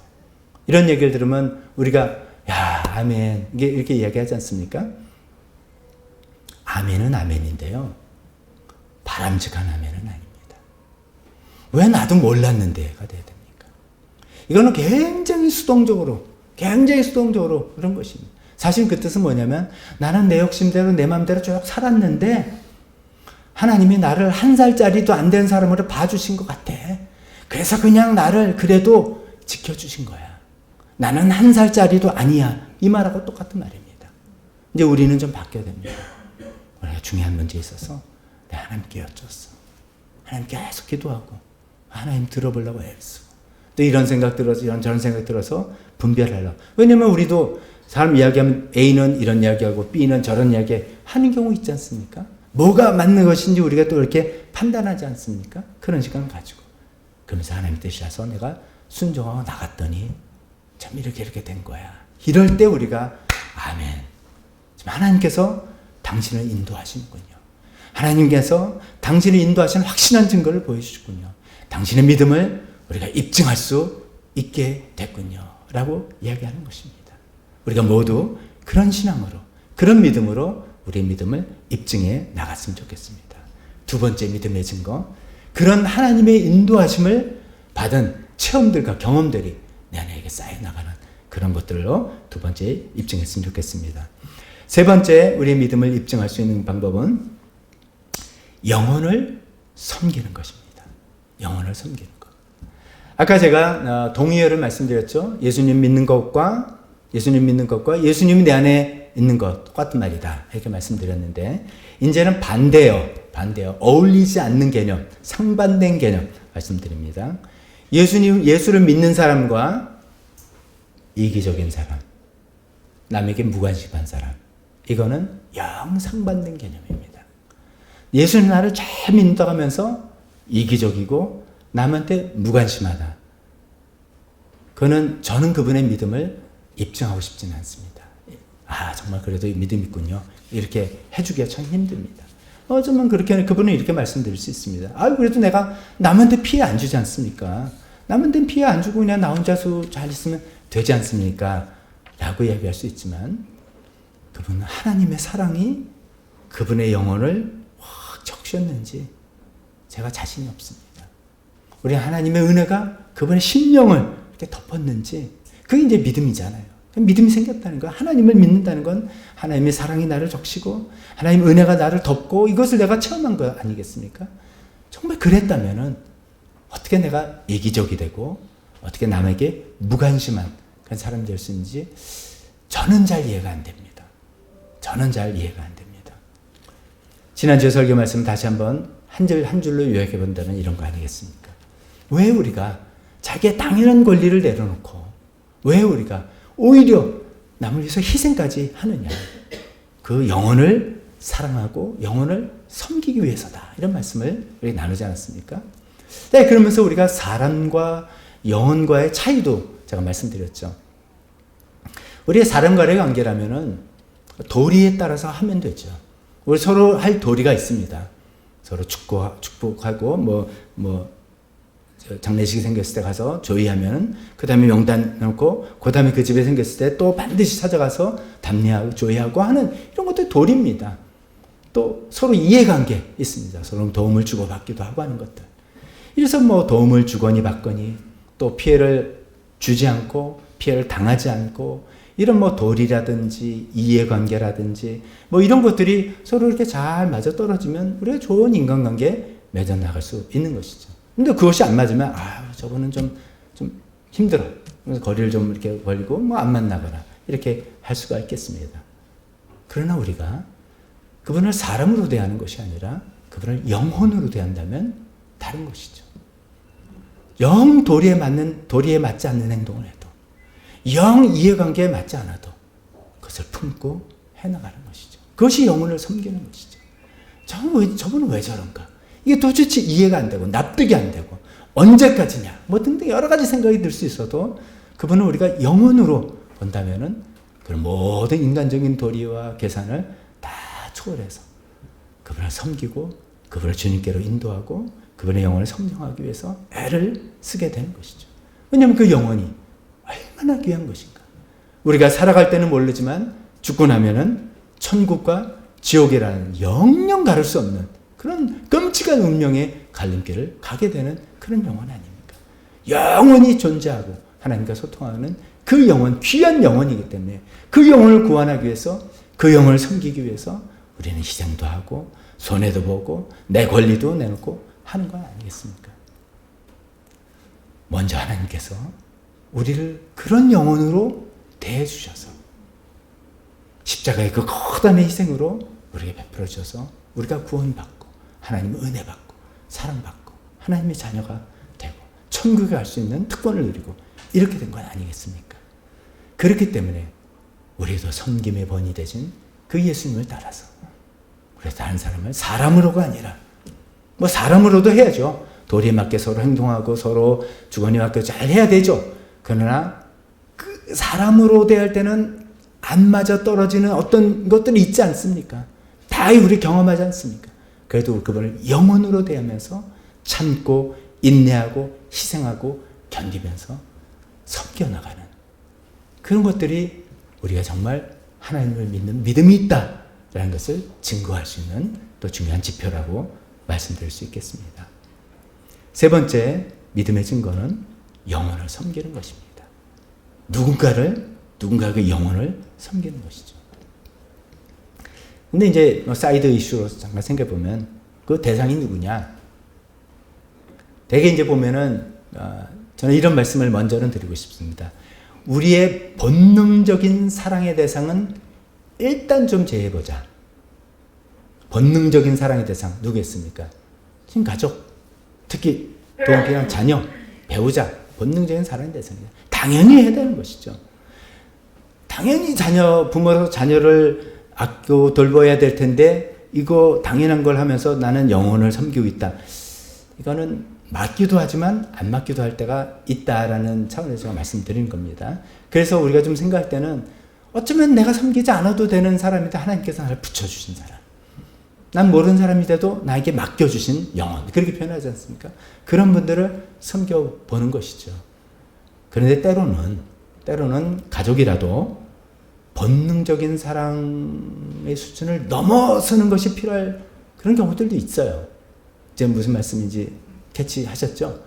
이런 얘기를 들으면 우리가 아멘. 이렇게 이야기하지 않습니까? 아멘은 아멘인데요. 바람직한 아멘은 아닙니다. 왜 나도 몰랐는데가 돼야 됩니까? 이거는 굉장히 수동적으로 그런 것입니다. 사실 그 뜻은 뭐냐면, 나는 내 욕심대로 내 마음대로 쭉 살았는데 하나님이 나를 1살짜리도 안 된 사람으로 봐주신 것 같아. 그래서 그냥 나를 그래도 지켜주신 거야. 나는 1살짜리도 아니야. 이 말하고 똑같은 말입니다. 이제 우리는 좀 바뀌어야 됩니다. 우리가 중요한 문제에 있어서 내가 하나님께 여쭸어. 하나님께 계속 기도하고 하나님 들어보려고 애쓰고 또 이런 생각 들어서 저런 생각 들어서 분별하려고. 왜냐면 우리도 사람 이야기하면 A는 이런 이야기하고 B는 저런 이야기 하는 경우 있지 않습니까? 뭐가 맞는 것인지 우리가 또 이렇게 판단하지 않습니까? 그런 시간을 가지고 그러면서 하나님 뜻이라서 내가 순종하고 나갔더니 참 이렇게 된 거야. 이럴 때 우리가 아멘. 지금 하나님께서 당신을 인도하시는군요. 하나님께서 당신을 인도하시는 확신한 증거를 보여주시군요. 당신의 믿음을 우리가 입증할 수 있게 됐군요. 라고 이야기하는 것입니다. 우리가 모두 그런 신앙으로, 그런 믿음으로 우리의 믿음을 입증해 나갔으면 좋겠습니다. 두 번째 믿음의 증거, 그런 하나님의 인도하심을 받은 체험들과 경험들이 내 안에게 쌓여나가는 그런 것들로 두 번째 입증했으면 좋겠습니다. 세 번째 우리의 믿음을 입증할 수 있는 방법은 영혼을 섬기는 것입니다. 영혼을 섬기는 것. 아까 제가 동의어를 말씀드렸죠. 예수님 믿는 것과 예수님이 내 안에 있는 것 똑같은 말이다. 이렇게 말씀드렸는데 이제는 반대어, 어울리지 않는 개념, 상반된 개념 말씀드립니다. 예수를 믿는 사람과 이기적인 사람, 남에게 무관심한 사람, 이거는 영 상반된 개념입니다. 예수는 나를 잘 믿는다면서 이기적이고 남한테 무관심하다. 저는 그분의 믿음을 입증하고 싶지는 않습니다. 아, 정말 그래도 믿음 있군요. 이렇게 해주기가 참 힘듭니다. 어쩌면 그분은 이렇게 말씀드릴 수 있습니다. 아, 그래도 내가 남한테 피해 안 주지 않습니까? 남한테 피해 안 주고 그냥 나 혼자서 잘 있으면 되지 않습니까? 라고 이야기할 수 있지만 그분은 하나님의 사랑이 그분의 영혼을 확 적셨는지 제가 자신이 없습니다. 우리 하나님의 은혜가 그분의 심령을 이렇게 덮었는지 그게 이제 믿음이잖아요. 믿음이 생겼다는 거, 하나님을 믿는다는 건 하나님의 사랑이 나를 적시고 하나님의 은혜가 나를 덮고 이것을 내가 체험한 거 아니겠습니까? 정말 그랬다면은 어떻게 내가 이기적이 되고 어떻게 남에게 무관심한 그런 사람이 될 수 있는지 저는 잘 이해가 안 됩니다. 지난주에 설교 말씀 다시 한번 한 줄로 요약해 본다면 이런 거 아니겠습니까? 왜 우리가 자기의 당연한 권리를 내려놓고 왜 우리가 오히려 남을 위해서 희생까지 하느냐? 그 영혼을 사랑하고 영혼을 섬기기 위해서다. 이런 말씀을 우리 나누지 않았습니까? 네, 그러면서 우리가 사람과 영혼과의 차이도 제가 말씀드렸죠. 우리의 사람과의 관계라면은 도리에 따라서 하면 되죠. 우리 서로 할 도리가 있습니다. 서로 축복하고 장례식이 생겼을 때 가서 조의하면 그 다음에 명단 놓고 그 다음에 그 집에 생겼을 때 또 반드시 찾아가서 답례하고 조의하고 하는 이런 것들이 도리입니다. 또 서로 이해관계 있습니다. 서로 도움을 주고받기도 하고 하는 것들. 이래서 도움을 주거니 받거니 또 피해를 주지 않고 피해를 당하지 않고 이런 도리라든지 이해관계라든지 이런 것들이 서로 이렇게 잘 맞아떨어지면 우리가 좋은 인간관계에 맺어 나갈 수 있는 것이죠. 근데 그것이 안 맞으면 저거는 좀 힘들어. 그래서 거리를 좀 이렇게 벌리고 안 만나거나 이렇게 할 수가 있겠습니다. 그러나 우리가 그분을 사람으로 대하는 것이 아니라 그분을 영혼으로 대한다면 다른 것이죠. 영 도리에 맞지 않는 행동을 해도 영 이해관계에 맞지 않아도 그것을 품고 해나가는 것이죠. 그것이 영혼을 섬기는 것이죠. 저분은 왜 저런가? 이게 도대체 이해가 안 되고 납득이 안 되고 언제까지냐 등등 여러 가지 생각이 들 수 있어도 그분은 우리가 영혼으로 본다면은 그 모든 인간적인 도리와 계산을 다 초월해서 그분을 섬기고 그분을 주님께로 인도하고 그분의 영혼을 성령하기 위해서 애를 쓰게 되는 것이죠. 왜냐하면 그 영혼이 얼마나 귀한 것인가. 우리가 살아갈 때는 모르지만 죽고 나면은 천국과 지옥이라는 영영 가를 수 없는 그런 끔찍한 운명의 갈림길을 가게 되는 그런 영혼 아닙니까? 영원히 존재하고 하나님과 소통하는 그 영혼, 귀한 영혼이기 때문에 그 영혼을 구원하기 위해서 그 영혼을 섬기기 위해서 우리는 희생도 하고 손해도 보고 내 권리도 내놓고 하는 건 아니겠습니까? 먼저 하나님께서 우리를 그런 영혼으로 대해주셔서 십자가의 그 거대한 희생으로 우리에게 베풀어 주셔서 우리가 구원받고 하나님의 은혜 받고 사랑받고 하나님의 자녀가 되고 천국에 갈 수 있는 특권을 누리고 이렇게 된 건 아니겠습니까? 그렇기 때문에 우리도 섬김의 본이 되신 그 예수님을 따라서 우리 다른 사람을 사람으로가 아니라 뭐 사람으로도 해야죠. 도리에 맞게 서로 행동하고 서로 주거니 맞게 잘 해야 되죠. 그러나 그 사람으로 대할 때는 안 맞아 떨어지는 어떤 것들이 있지 않습니까? 다 우리 경험하지 않습니까? 그래도 그분을 영혼으로 대하면서 참고 인내하고 희생하고 견디면서 섬겨나가는 그런 것들이 우리가 정말 하나님을 믿는 믿음이 있다라는 것을 증거할 수 있는 또 중요한 지표라고 말씀드릴 수 있겠습니다. 세 번째 믿음의 증거는 영혼을 섬기는 것입니다. 누군가의 영혼을 섬기는 것이죠. 근데 이제 사이드 이슈로 잠깐 생각해보면 그 대상이 누구냐? 대개 이제 보면은 저는 이런 말씀을 먼저는 드리고 싶습니다. 우리의 본능적인 사랑의 대상은 일단 좀 제해보자. 본능적인 사랑의 대상 누구겠습니까? 지금 가족, 특히 동기랑 자녀, 배우자, 본능적인 사랑의 대상이다. 당연히 해야 되는 것이죠. 당연히 부모로서 자녀를 아끼고 돌봐야 될 텐데 이거 당연한 걸 하면서 나는 영혼을 섬기고 있다. 이거는 맞기도 하지만 안 맞기도 할 때가 있다라는 차원에서 제가 말씀드리는 겁니다. 그래서 우리가 좀 생각할 때는 어쩌면 내가 섬기지 않아도 되는 사람이다. 하나님께서 나를 붙여주신 사람. 난 모르는 사람이 돼도 나에게 맡겨주신 영혼. 그렇게 표현하지 않습니까? 그런 분들을 섬겨보는 것이죠. 그런데 때로는 가족이라도 본능적인 사랑의 수준을 넘어서는 것이 필요할 그런 경우들도 있어요. 이제 무슨 말씀인지 캐치하셨죠?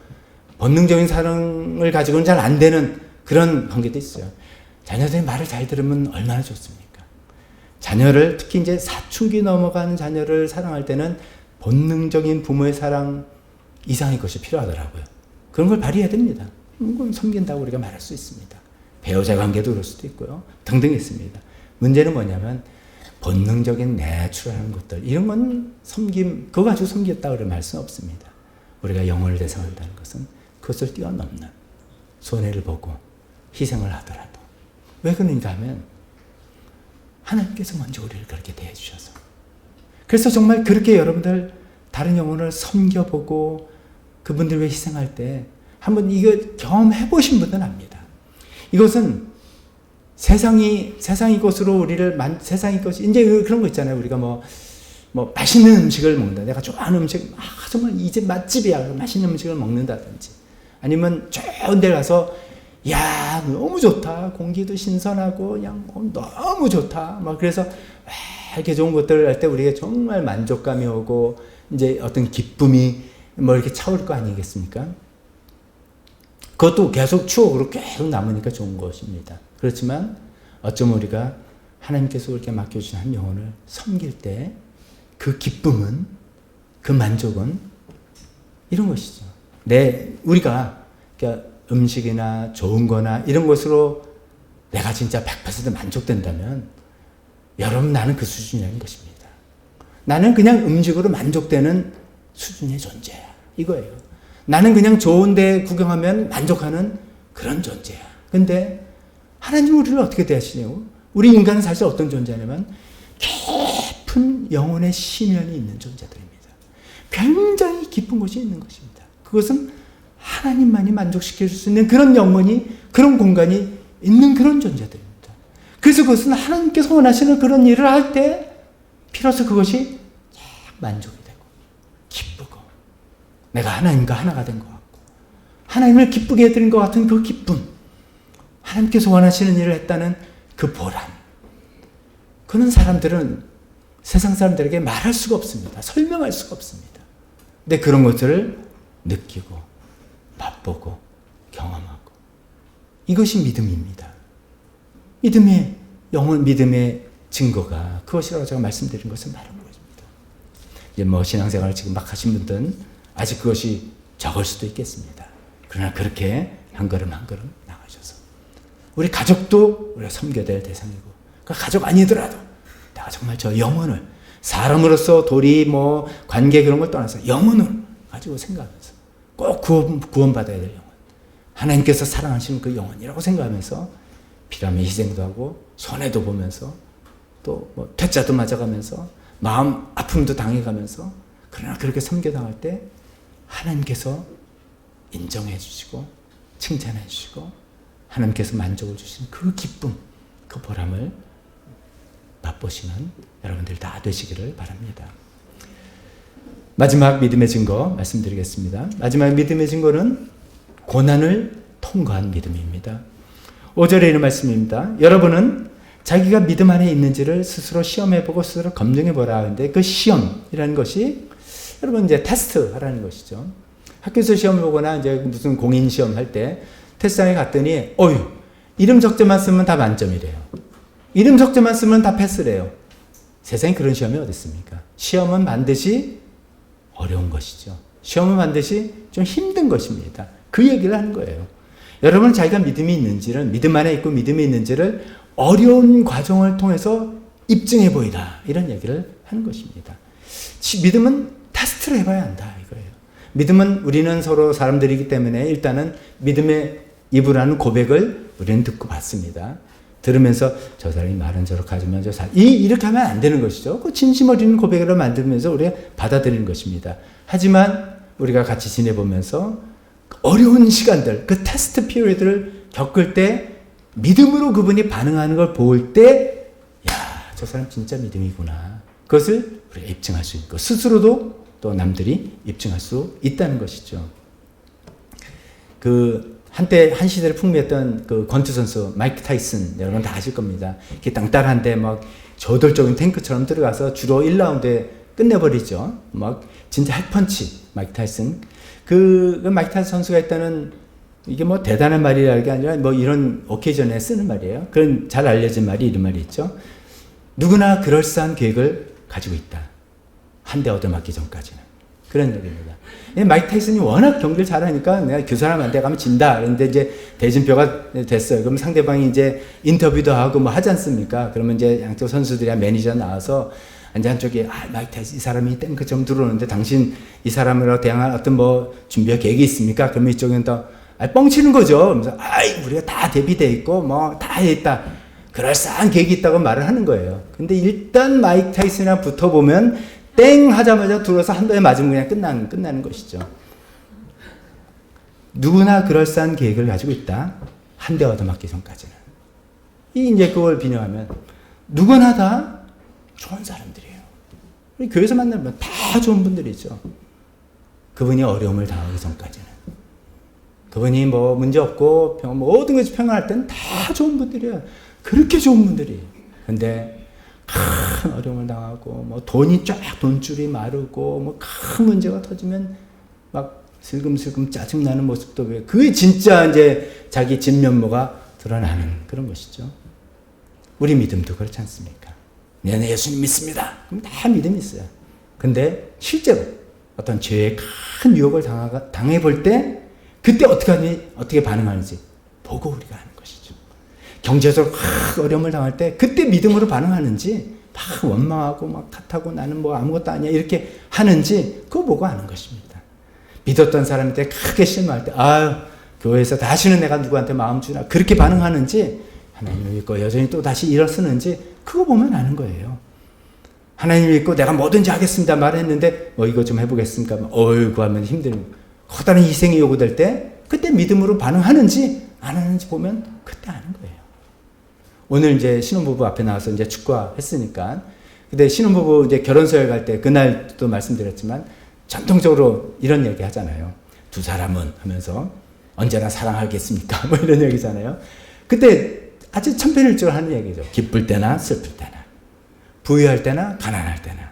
본능적인 사랑을 가지고는 잘 안 되는 그런 관계도 있어요. 자녀들이 말을 잘 들으면 얼마나 좋습니까? 자녀를 특히 이제 사춘기 넘어가는 자녀를 사랑할 때는 본능적인 부모의 사랑 이상의 것이 필요하더라고요. 그런 걸 발휘해야 됩니다. 그건 섬긴다고 우리가 말할 수 있습니다. 배우자 관계도 그럴 수도 있고요. 등등 있습니다. 문제는 뭐냐면 본능적인 내추럴한 것들 이런 건 그거 가지고 섬겼다고 말할 수는 없습니다. 우리가 영혼을 대상한다는 것은 그것을 뛰어넘는 손해를 보고 희생을 하더라도 왜 그런가 하면 하나님께서 먼저 우리를 그렇게 대해주셔서 그래서 정말 그렇게 여러분들 다른 영혼을 섬겨보고 그분들 위해 희생할 때 한번 이거 경험해 보신 분들은 압니다. 이것은 세상이 것으로 세상이 것이 이제 그런 거 있잖아요. 우리가 뭐 맛있는 음식을 먹는다. 내가 좋아하는 음식, 정말 이 집 맛집이야. 맛있는 음식을 먹는다든지. 아니면 좋은 데 가서, 야, 너무 좋다. 공기도 신선하고, 그냥 너무 좋다. 그래서, 이렇게 좋은 것들을 할 때 우리가 정말 만족감이 오고, 이제 어떤 기쁨이 이렇게 차올 거 아니겠습니까? 그것도 계속 추억으로 계속 남으니까 좋은 것입니다. 그렇지만, 어쩌면 우리가 하나님께서 이렇게 맡겨주신 한 영혼을 섬길 때, 그 기쁨은, 그 만족은 이런 것이죠. 우리가 음식이나 좋은 거나 이런 것으로 내가 진짜 100% 만족된다면 여러분 나는 그 수준이라는 것입니다. 나는 그냥 음식으로 만족되는 수준의 존재야. 이거예요. 나는 그냥 좋은 데 구경하면 만족하는 그런 존재야. 근데 하나님은 우리를 어떻게 대하시냐고? 우리 인간은 사실 어떤 존재냐면 깊은 영혼의 심연이 있는 존재들입니다. 굉장히 깊은 곳이 있는 것입니다. 그것은 하나님만이 만족시켜줄 수 있는 그런 영혼이, 그런 공간이 있는 그런 존재들입니다. 그래서 그것은 하나님께서 원하시는 그런 일을 할 때 비로소 그것이 만족이 되고 기쁘고 내가 하나님과 하나가 된 것 같고 하나님을 기쁘게 해드린 것 같은 그 기쁨, 하나님께서 원하시는 일을 했다는 그 보람, 그런 사람들은 세상 사람들에게 말할 수가 없습니다. 설명할 수가 없습니다. 근데 그런 것들을 느끼고 맛보고 경험하고 이것이 믿음입니다. 믿음의 영혼, 믿음의 증거가 그것이라고 제가 말씀드린 것은 바로 그것입니다. 이제 신앙생활을 지금 막 하신 분들은 아직 그것이 적을 수도 있겠습니다. 그러나 그렇게 한 걸음 한 걸음 나가야 오셔서 우리 가족도 우리가 섬겨야 될 대상이고 그 가족 아니더라도 내가 정말 저 영혼을 사람으로서 도리 뭐 관계 그런 걸 떠나서 영혼을 가지고 생각하면서 꼭 구원받아야 될 영혼, 하나님께서 사랑하시는 그 영혼이라고 생각하면서 피라미 희생도 하고 손해도 보면서 또 뭐 퇴짜도 맞아가면서 마음 아픔도 당해가면서 그러나 그렇게 섬겨당할 때 하나님께서 인정해 주시고 칭찬해 주시고 하나님께서 만족을 주신 그 기쁨, 그 보람을 맛보시는 여러분들 다 되시기를 바랍니다. 마지막 믿음의 증거 말씀드리겠습니다. 마지막 믿음의 증거는 고난을 통과한 믿음입니다. 5절에 이런 말씀입니다. 여러분은 자기가 믿음 안에 있는지를 스스로 시험해보고 스스로 검증해보라 하는데 그 시험이라는 것이 여러분 이제 테스트 하라는 것이죠. 학교에서 시험 보거나 이제 무슨 공인 시험 할 때 테스트장에 갔더니 이름 적재만 쓰면 다 만점이래요. 이름 적재만 쓰면 다 패스래요. 세상에 그런 시험이 어디 있습니까? 시험은 반드시 어려운 것이죠. 시험은 반드시 좀 힘든 것입니다. 그 얘기를 하는 거예요. 여러분 자기가 믿음이 있는지를 믿음 안에 있고 믿음이 있는지를 어려운 과정을 통해서 입증해 보이라 이런 얘기를 하는 것입니다. 믿음은 테스트를 해봐야 한다 이거예요. 믿음은 우리는 서로 사람들이기 때문에 일단은 믿음의 입으라는 고백을 우리는 듣고 받습니다. 들으면서 저 사람이 말은 저렇게 하지만 이렇게 하면 안 되는 것이죠. 그 진심 어린 고백으로 만들면서 우리가 받아들이는 것입니다. 하지만 우리가 같이 지내보면서 어려운 시간들, 그 테스트 피리어드를 겪을 때 믿음으로 그분이 반응하는 걸 볼 때, 저 사람 진짜 믿음이구나. 그것을 우리가 입증할 수 있고 스스로도 또 남들이 입증할 수 있다는 것이죠. 한때 한 시대를 풍미했던 그 권투 선수 마이크 타이슨 여러분 다 아실 겁니다. 이렇게 땅땅한데 막 저돌적인 탱크처럼 들어가서 주로 1라운드에 끝내버리죠. 막 진짜 핵펀치 마이크 타이슨. 그 마이크 타이슨 선수가 있다는 이게 뭐 대단한 말이라는 게 아니라 뭐 이런 오케이전에 쓰는 말이에요. 그런 잘 알려진 말이 이런 말이 있죠. 누구나 그럴싸한 계획을 가지고 있다. 한 대 얻어맞기 전까지는. 그런 얘기입니다. 마이크 타이슨이 워낙 경기를 잘하니까 내가 그 사람한테 가면 진다. 그런데 이제 대진표가 됐어요. 그럼 상대방이 이제 인터뷰도 하고 뭐 하지 않습니까? 그러면 이제 양쪽 선수들이랑 매니저 나와서 이제 한쪽에 마이크 타이슨 이 사람이 땡크 좀 들어오는데 당신 이 사람으로 대항할 어떤 뭐 준비할 계획이 있습니까? 그러면 이쪽은 또 뻥치는 거죠. 그러면서 우리가 다 대비돼 있고 뭐 다 해 있다. 그럴싸한 계획이 있다고 말을 하는 거예요. 근데 일단 마이크 타이슨이랑 붙어보면 땡 하자마자 들어서 한 대에 맞으면 그냥 끝나는 것이죠. 누구나 그럴싸한 계획을 가지고 있다. 한 대 얻어맞기 전까지는. 이제 그걸 비교하면 누구나 다 좋은 사람들이에요. 우리 교회에서 만나면 다 좋은 분들이죠. 그분이 어려움을 당하기 전까지는. 그분이 뭐 문제 없고 모든 것이 평안할 때는 다 좋은 분들이에요. 그렇게 좋은 분들이. 근데 큰 어려움을 당하고 뭐 돈이 쫙 돈줄이 마르고 뭐 큰 문제가 터지면 막 슬금슬금 짜증나는 모습도 보여요. 그게 진짜 이제 자기 진면모가 드러나는 그런 것이죠. 우리 믿음도 그렇지 않습니까? 네, 예수님 믿습니다. 그럼 다 믿음이 있어요. 근데 실제로 어떤 죄의 큰 유혹을 당해볼 때 그때 어떻게 반응하는지 보고 우리가 하는 것이죠. 경제적으로 어려움을 당할 때 그때 믿음으로 반응하는지 막 원망하고 막 탓하고 나는 뭐 아무것도 아니야 이렇게 하는지 그거 보고 하는 것입니다. 믿었던 사람한테 크게 실망할 때 교회에서 다시는 내가 누구한테 마음 주나 그렇게 반응하는지 하나님을 믿고 여전히 또 다시 일어서는지 그거 보면 아는 거예요. 하나님을 믿고 내가 뭐든지 하겠습니다 말했는데 이거 좀 해보겠습니까? 어이구 하면 힘들고 커다란 희생이 요구될 때 그때 믿음으로 반응하는지 안 하는지 보면 그때 아는 거예요. 오늘 이제 신혼부부 앞에 나와서 이제 축구했으니까. 근데 신혼부부 이제 결혼서에 갈 때 그날도 말씀드렸지만 전통적으로 이런 얘기 하잖아요. 두 사람은 하면서 언제나 사랑하겠습니까? 뭐 이런 얘기잖아요. 그때 아주 천편일률 하는 얘기죠. 기쁠 때나 슬플 때나, 부유할 때나 가난할 때나,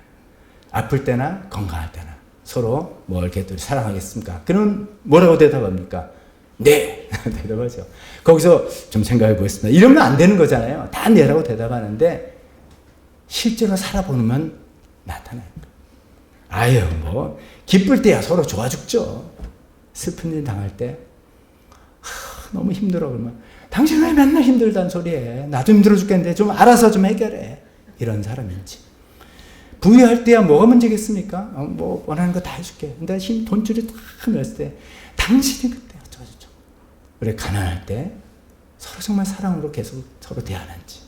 아플 때나 건강할 때나 서로 뭐 이렇게 또 사랑하겠습니까? 그럼 뭐라고 대답합니까? 네! 대답하죠. 거기서 좀 생각해 보겠습니다. 이러면 안 되는 거잖아요. 다 네라고 대답하는데 실제로 살아보면 나타나요. 기쁠 때야 서로 좋아 죽죠. 슬픈 일 당할 때 너무 힘들어. 그러면 당신 왜 맨날 힘들다는 소리 해. 나도 힘들어 죽겠는데 좀 알아서 좀 해결해. 이런 사람인지. 부유할 때야 뭐가 문제겠습니까? 뭐 원하는 거 다 해줄게. 근데 돈줄이 다 넣었을 때 당신이 그때 어쩌고저쩌고. 그래, 가난할 때 서로 정말 사랑으로 계속 서로 대하는지,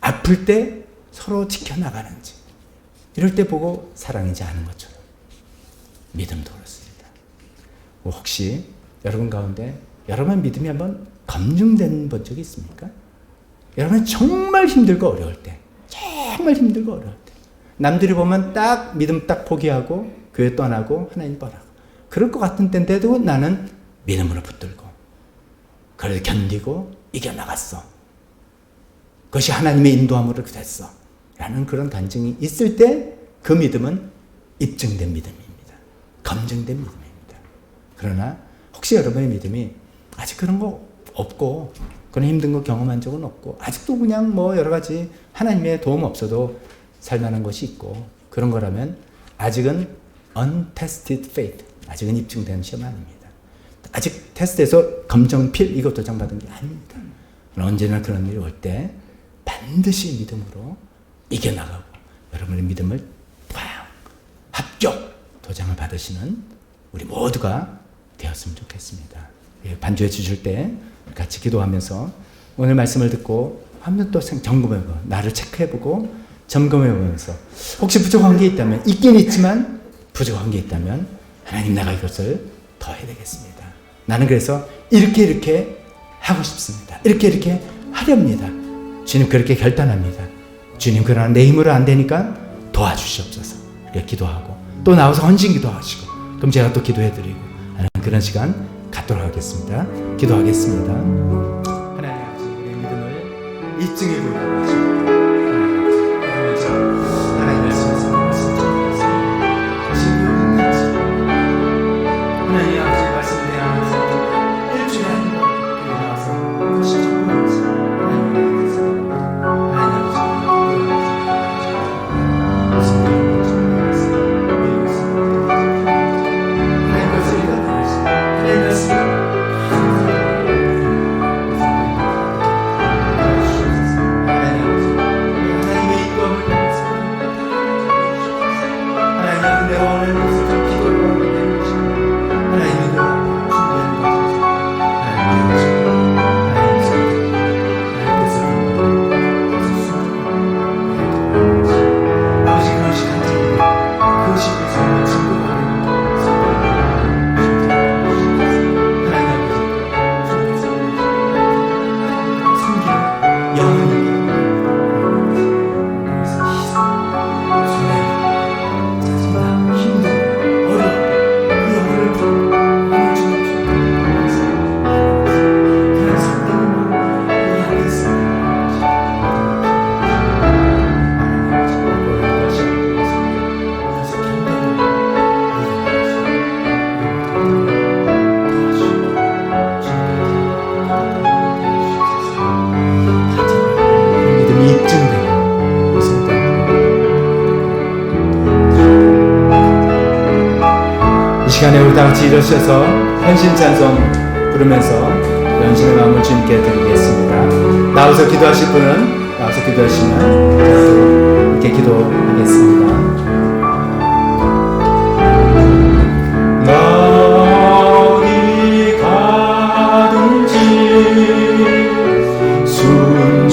아플 때 서로 지켜나가는지, 이럴 때 보고 사랑이지 않은 것처럼 믿음도 그렇습니다. 혹시 여러분 가운데 여러분 믿음이 한번 검증된 본 적이 있습니까? 여러분 정말 힘들고 어려울 때, 정말 힘들고 어려울 때, 남들이 보면 딱 믿음 딱 포기하고 교회 떠나고 하나님 떠나고 그럴 것 같은 때인데도 나는 믿음으로 붙들고 그래도 견디고 이겨나갔어. 그것이 하나님의 인도함으로 됐어. 라는 그런 간증이 있을 때 그 믿음은 입증된 믿음입니다. 검증된 믿음입니다. 그러나 혹시 여러분의 믿음이 아직 그런 거 없고 그런 힘든 거 경험한 적은 없고 아직도 그냥 뭐 여러 가지 하나님의 도움 없어도 살만한 것이 있고 그런 거라면 아직은 untested faith, 아직은 입증된 시험 아닙니다. 아직 테스트에서 검정필 이것 도장 받은 게 아닙니다. 언제나 그런 일이 올 때 반드시 믿음으로 이겨나가고 여러분의 믿음을 합격 도장을 받으시는 우리 모두가 되었으면 좋겠습니다. 반주해 주실 때 같이 기도하면서 오늘 말씀을 듣고 한번 또 점검해보고 나를 체크해보고 점검해보면서 혹시 부족한 게 있다면 있긴 있지만 부족한 게 있다면 하나님 내가 이것을 더 해야 되겠습니다. 나는 그래서 이렇게 하고 싶습니다. 이렇게 하렵니다. 주님 그렇게 결단합니다. 주님 그러나 내 힘으로 안 되니까 도와주시옵소서. 이렇게 기도하고 또 나와서 헌신 기도하시고 그럼 제가 또 기도해드리고 하는 그런 시간 갖도록 하겠습니다. 기도하겠습니다. 하나님 아버지 우리의 믿음을 입증해 보이도록 하시옵소서. 하나님 말씀에서 하나님 아버지 말씀을 대하면서 일주일에 한 번 교회 나와서 그것이 조금인지 시간에 우리 다 같이 일어서서 헌신 찬송 부르면서 연신의 마음을 주님께 드리겠습니다. 나와서 기도하실 분은 나와서 기도하시면 이렇게 기도하겠습니다. 어디 가든지 순종하리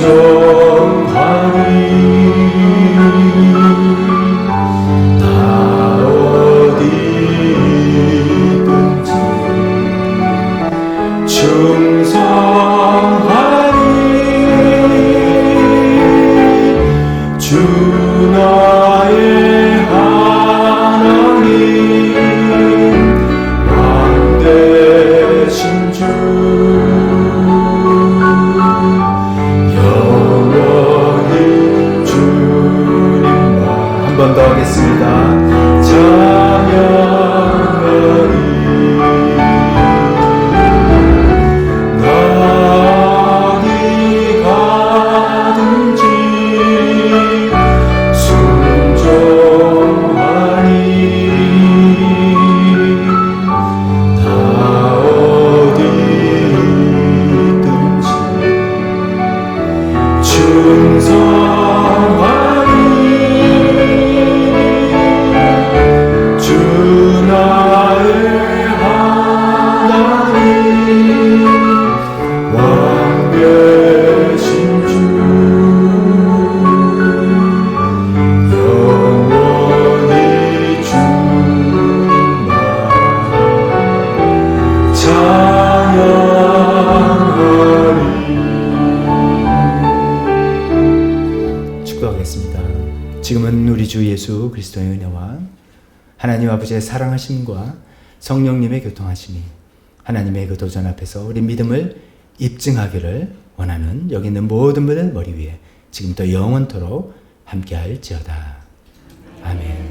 축도하겠습니다. 지금은 우리 주 예수 그리스도의 은혜와 하나님 아버지의 사랑하심과 성령님의 교통하심이 하나님의 그 도전 앞에서 우리 믿음을 입증하기를 원하는 여기 있는 모든 분들 머리 위에 지금부터 영원토록 함께할지어다. 아멘.